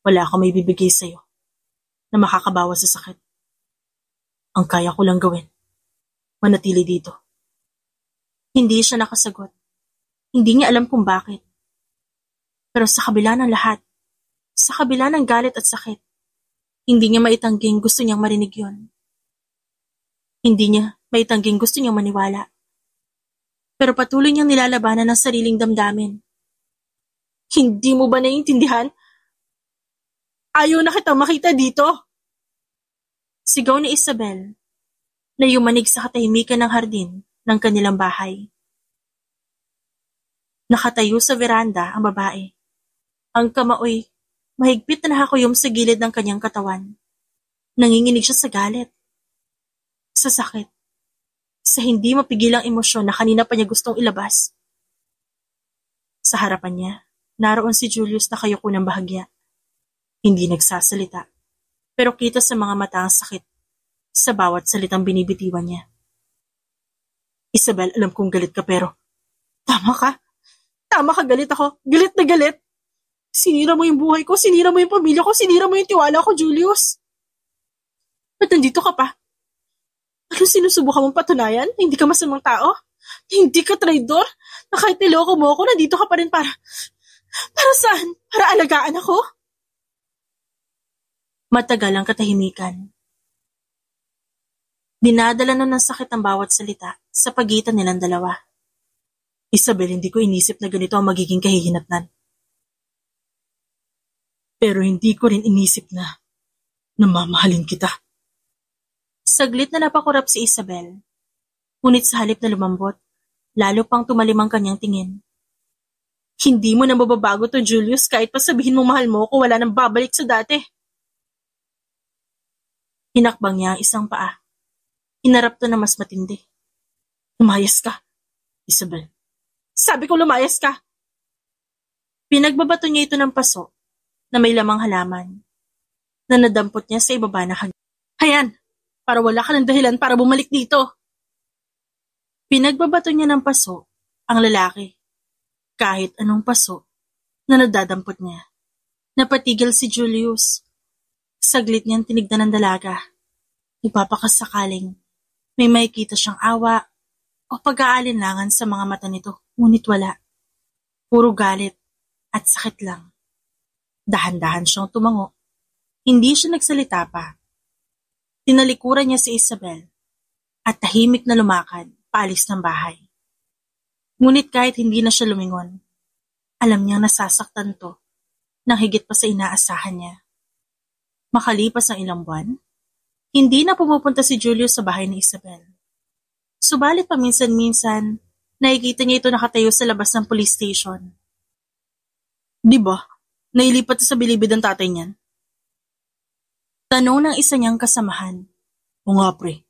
Wala akong may bibigay sa'yo na makakabawas sa sakit. Ang kaya ko lang gawin, manatili dito. Hindi siya nakasagot. Hindi niya alam kung bakit. Pero sa kabila ng lahat, sa kabila ng galit at sakit, hindi niya maitangging gusto niyang marinig yon. Hindi niya maitangging gusto niyang maniwala. Pero patuloy niyang nilalabanan ang sariling damdamin. Hindi mo ba naiintindihan? Ayaw na kitang makita dito. Sigaw ni Isabel na yumanig sa katahimikan ng hardin ng kanilang bahay. Nakatayo sa veranda ang babae. Ang kamaoy, mahigpit na nakakuyom sa gilid ng kanyang katawan. Nanginginig siya sa galit, sa sakit, sa hindi mapigilang emosyon na kanina pa niya gustong ilabas. Sa harapan niya, naroon si Julius na kayuko ng bahagya. Hindi nagsasalita, pero kita sa mga mata ang sakit sa bawat salitang binibitiwan niya. Isabel, alam kong galit ka pero tama ka. Tama ka, galit ako. Galit na galit. Sinira mo yung buhay ko, sinira mo yung pamilya ko, sinira mo yung tiwala ko, Julius. Ba't nandito ka pa? Ano sinusubukan mong patunayan? Hindi ka masamang tao? Hindi ka traidor? Na kahit niloko mo ako, nandito ka pa rin para... Para saan? Para alagaan ako? Matagal ang katahimikan. Dinadala na ng sakit ang bawat salita sa pagitan nilang dalawa. Isabel, hindi ko inisip na ganito ang magiging kahihinatnan. Pero hindi ko rin inisip na mamahalin kita. Saglit na napakurap si Isabel. Ngunit sa halip na lumambot, lalo pang tumalim ang kanyang tingin. Hindi mo na mababago to, Julius, kahit pa sabihin mo mahal mo ko, wala nang babalik sa dati. Hinakbang niya ang isang paa. Hinarap to na mas matindi. Lumayas ka, Isabel. Sabi ko lumayas ka. Pinagbabato niya ito ng paso na may lamang halaman na nadampot niya sa ibaba na hagdan. Hayan, para wala ka ng dahilan para bumalik dito. Pinagbabato niya ng paso ang lalaki. Kahit anong paso na nadadampot niya. Napatigil si Julius. Saglit niyang tinignan ng dalaga. Ipapakasakaling may makikita siyang awa o pag-aalinlangan sa mga mata nito. Ngunit wala. Puro galit at sakit lang. Dahan-dahan siyang tumango. Hindi siya nagsalita pa. Tinalikuran niya si Isabel at tahimik na lumakad paalis ng bahay. Ngunit kahit hindi na siya lumingon, alam niyang nasasaktan to nang higit pa sa inaasahan niya. Makalipas ang ilang buwan, hindi na pumupunta si Julius sa bahay ni Isabel. Subalit paminsan-minsan, nakikita niya ito nakatayo sa labas ng police station. Di ba? Nailipat sa bilibid ang tatay niyan? Tanong ng isa niyang kasamahan. O nga pre,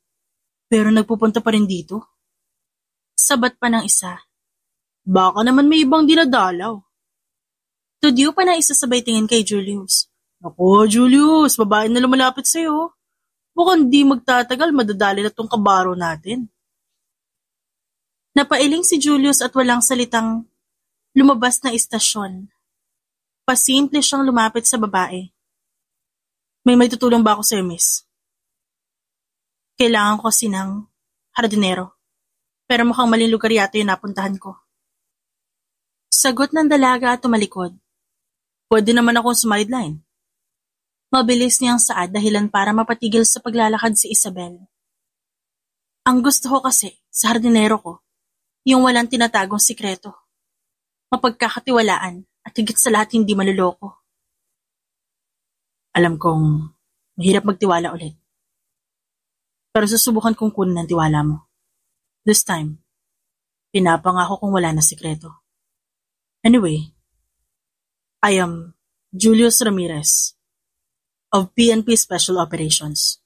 pero nagpupunta pa rin dito? Sabat pa ng isa. Baka naman may ibang dinadalaw. Tudyo pa ng isa sabay tingin kay Julius. Ako, Julius, babae na lumalapit sa'yo. Mukhang di magtatagal, madadali na tong kabaro natin. Napailing si Julius at walang salitang lumabas na istasyon. Pasimple siyang lumapit sa babae. May tutulong ba ako sa'yo, miss? Kailangan ko kasi ng hardinero. Pero mukhang maling lugar yata yung napuntahan ko. Sagot ng dalaga at tumalikod. Pwede naman akong sumideline. Mabilis niyang saad dahilan para mapatigil sa paglalakad si Isabel. Ang gusto ko kasi sa hardinero ko, yung walang tinatagong sikreto. Mapagkakatiwalaan at higit sa lahat hindi maluloko. Alam kong mahirap magtiwala ulit. Pero susubukan kong kunin ang tiwala mo. This time, pinapangako kong wala na sikreto. Anyway, I am Julius Ramirez of PNP Special Operations.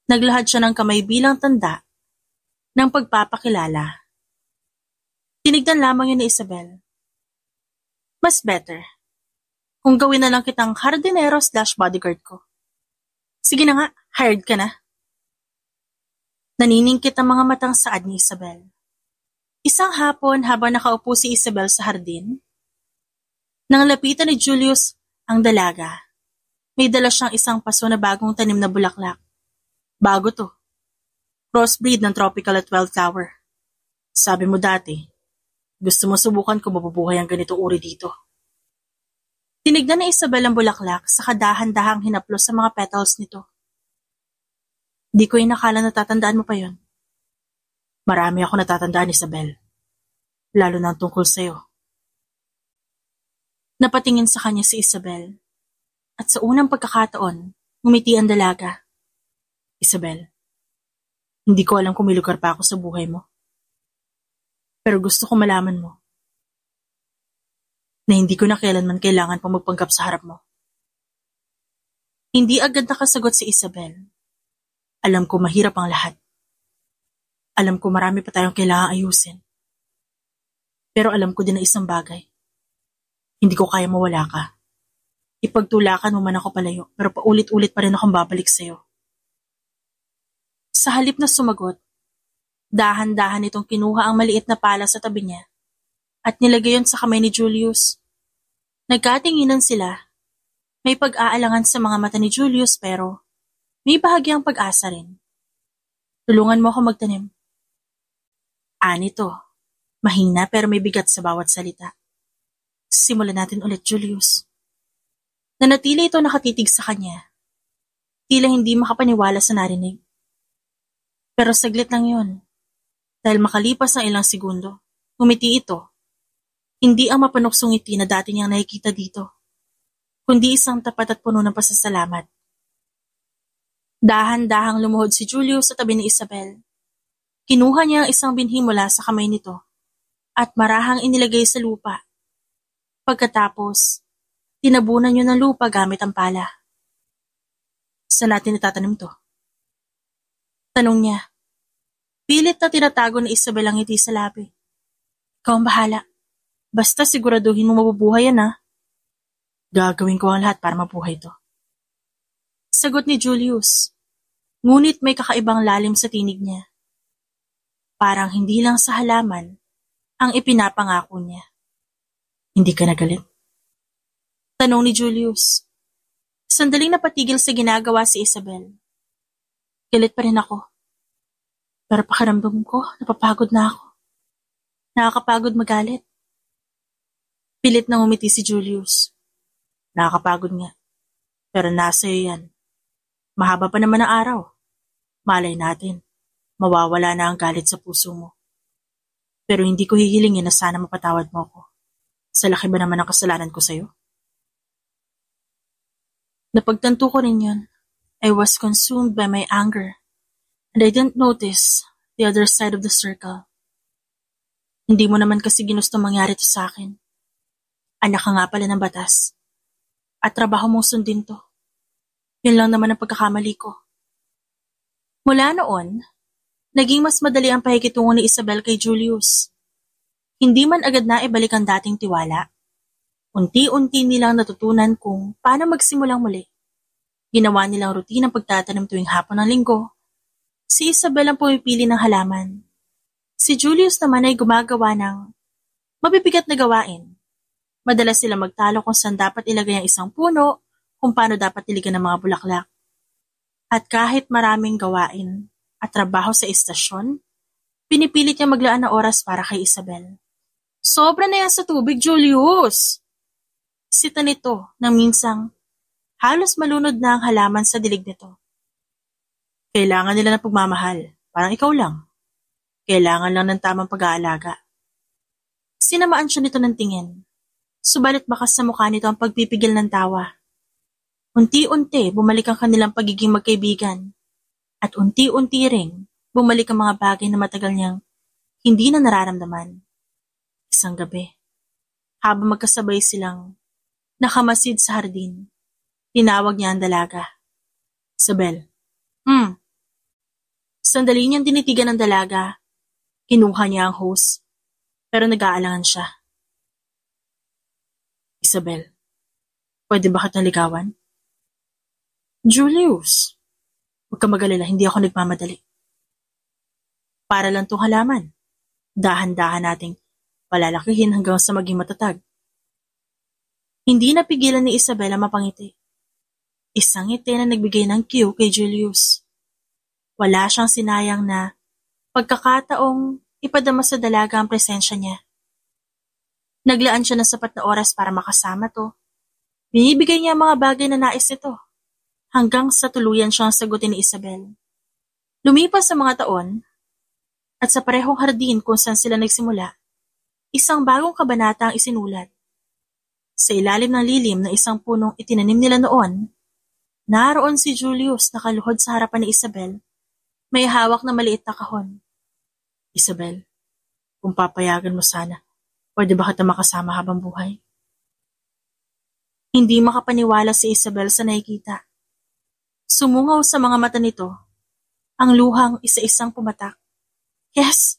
Naglahad siya ng kamay bilang tanda ng pagpapakilala. Tinignan lamang yun ni Isabel. Mas better kung gawin na lang kitang hardinero/bodyguard ko. Sige na nga, hired ka na. Naniningkit ang mga matang saad ni Isabel. Isang hapon habang nakaupo si Isabel sa hardin, nang lapitan ni Julius ang dalaga, may dala siyang isang paso na bagong tanim na bulaklak. Bago to. Crossbreed ng tropical at wildflower. Sabi mo dati, gusto mo subukan kung mabubuhay ang ganitong uri dito. Tinignan ni Isabel ang bulaklak sa kadahan-dahang hinaplos sa mga petals nito. Di ko inakala natatandaan mo pa yon. Marami ako natatandaan, Isabel. Lalo na ang tungkol sa'yo. Napatingin sa kanya si Isabel. At sa unang pagkakataon, ngumiti ang dalaga. Isabel, hindi ko alam kung may lugar pa ako sa buhay mo. Pero gusto ko malaman mo na hindi ko na kailanman kailangan pang magpanggap sa harap mo. Hindi agad nakasagot si Isabel. Alam ko mahirap ang lahat. Alam ko marami pa tayong kailangang ayusin. Pero alam ko din na isang bagay. Hindi ko kaya mawala ka. Ipagtulakan mo man ako palayo, pero paulit-ulit pa rin akong babalik sa'yo. Sa halip na sumagot, dahan-dahan itong kinuha ang maliit na pala sa tabi niya at nilagay yon sa kamay ni Julius. Nagkatinginan sila. May pag-aalangan sa mga mata ni Julius pero may bahagyang pag-asa rin. Tulungan mo ako magtanim. Nito. Mahina pero may bigat sa bawat salita. Simulan natin ulit, Julius. Nanatili ito nakatitig sa kanya. Tila hindi makapaniwala sa narinig. Pero saglit lang yon. Dahil makalipas ng ilang segundo, ngumiti ito. Hindi ang mapanuksong ngiti na dati niyang nakikita dito, kundi isang tapat at puno ng pasasalamat. Dahan-dahang lumuhod si Julius sa tabi ni Isabel. Kinuha niya ang isang binhi mula sa kamay nito at marahang inilagay sa lupa. Pagkatapos, tinabunan niya ng lupa gamit ang pala. Saan natin itatanim to? Tanong niya. Pilit na tinatago ni Isabel ang ngiti sa labi. Ikaw ang bahala. Basta siguraduhin mo mabubuhay yan, ha? Gagawin ko ang lahat para mabuhay to. Sagot ni Julius. Ngunit may kakaibang lalim sa tinig niya. Parang hindi lang sa halaman ang ipinapangako niya. Hindi ka nagalit? Tanong ni Julius. Sandaling napatigil sa ginagawa si Isabel. Galit pa rin ako. Pero pakiramdam ko, napapagod na ako. Nakakapagod magalit. Pilit nang umiti si Julius. Nakakapagod nga. Pero nasa iyo yan. Mahaba pa naman ang araw. Malay natin, mawawala na ang galit sa puso mo. Pero hindi ko hihilingin na sana mapatawad mo ako. Sa laki ba naman ang kasalanan ko sa'yo? Napagtanto ko rin yun. I was consumed by my anger. And I didn't notice the other side of the circle. Hindi mo naman kasi ginusto mangyari to sa akin. Anak ka nga pala ng batas. At trabaho mong sundin to. Yun lang naman ang pagkakamali ko. Mula noon, naging mas madali ang pakikitungo ni Isabel kay Julius. Hindi man agad na ibalik ang dating tiwala. Unti-unti nilang natutunan kung paano magsimulang muli. Ginawa nilang routine ang pagtatanim tuwing hapon ng linggo. Si Isabel ang pumipili ng halaman. Si Julius naman ay gumagawa ng mabibigat na gawain. Madalas sila magtalo kung saan dapat ilagay ang isang puno, kung paano dapat diligan ng mga bulaklak. At kahit maraming gawain at trabaho sa istasyon, pinipilit niya maglaan ng oras para kay Isabel. Sobra na yan sa tubig, Julius! Sita nito nang minsang halos malunod na ang halaman sa dilig nito. Kailangan nila ng pagmamahal, parang ikaw lang. Kailangan lang ng tamang pag-aalaga. Sinamaan siya nito ng tingin. Subalit bakas sa mukha nito ang pagpipigil ng tawa. Unti-unti bumalik ang kanilang pagiging magkaibigan. At unti-unti ring bumalik ang mga bagay na matagal niyang hindi na nararamdaman. Isang gabi, habang magkasabay silang nakamasid sa hardin, tinawag niya ang dalaga. Isabel. Sandali niyang tinitigan ng dalaga. Kinuha niya ang hose, pero nag-aalangan siya. Isabel, pwede ba kitang ligawan? Julius, huwag ka mag-alala, hindi ako nagmamadali. Para lang itong halaman. Dahan-dahan nating palalakihin hanggang sa maging matatag. Hindi napigilan ni Isabel ang mapangiti. Isang ngiti na nagbigay ng cue kay Julius. Wala siyang sinayang na pagkakataong ipadama sa dalaga ang presensya niya. Naglaan siya ng sapat na oras para makasama to. Binibigay niya ang mga bagay na nais nito. Hanggang sa tuluyan siyang sagutin ni Isabel. Lumipas sa mga taon, at sa parehong hardin kung saan sila nagsimula, isang bagong kabanata ang isinulat. Sa ilalim ng lilim ng isang punong itinanim nila noon, Naroon si Julius nakaluhod sa harapan ni Isabel. May hawak na maliit na kahon. Isabel, kung papayagan mo sana, pwede ba kita makasama habang buhay? Hindi makapaniwala si Isabel sa nakikita. Sumungaw sa mga mata nito. Ang luhang isa-isang pumatak. Yes!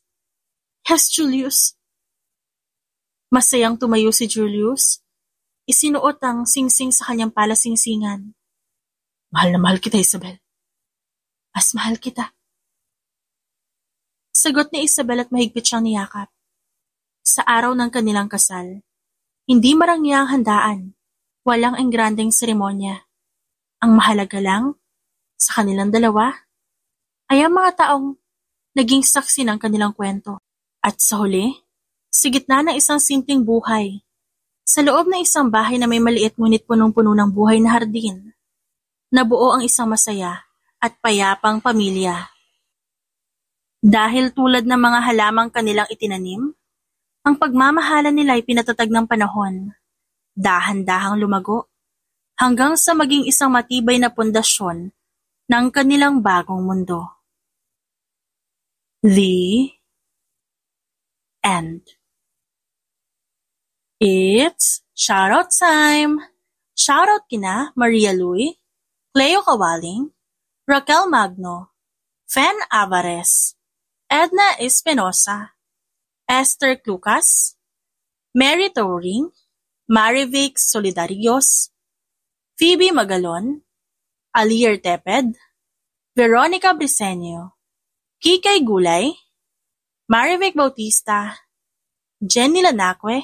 Yes, Julius! Masayang tumayo si Julius. Isinuot ang singsing sa kanyang palasingsingan. Mahal na mahal kita, Isabel. Mas mahal kita. Sagot ni Isabel at mahigpit siyang niyakap. Sa araw ng kanilang kasal, hindi marangyang handaan, walang engrandeng seremonya. Ang mahalaga lang, sa kanilang dalawa, ay ang mga taong naging saksi ng kanilang kwento. At sa huli, sa gitna ng isang simpleng buhay, sa loob ng isang bahay na may maliit ngunit punong-puno ng buhay na hardin, nabuo ang isang masaya at payapang pamilya. Dahil tulad ng mga halamang kanilang itinanim, ang pagmamahalan nila ay pinatatag ng panahon, dahan-dahang lumago, hanggang sa maging isang matibay na pundasyon ng kanilang bagong mundo. The End. It's shoutout time! Shoutout kina Maria Lui, Cleo Kawaling, Raquel Magno, Fen Avares, Edna Espinosa, Esther Lucas, Mary Touring, Marivic Solidarios, Phoebe Magalon, Alier Teped, Veronica Briseño, Kikay Gulay, Marivic Bautista, Jenny Lanacque,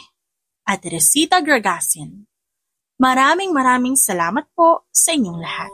at Teresita Gragasin. Maraming salamat po sa inyong lahat.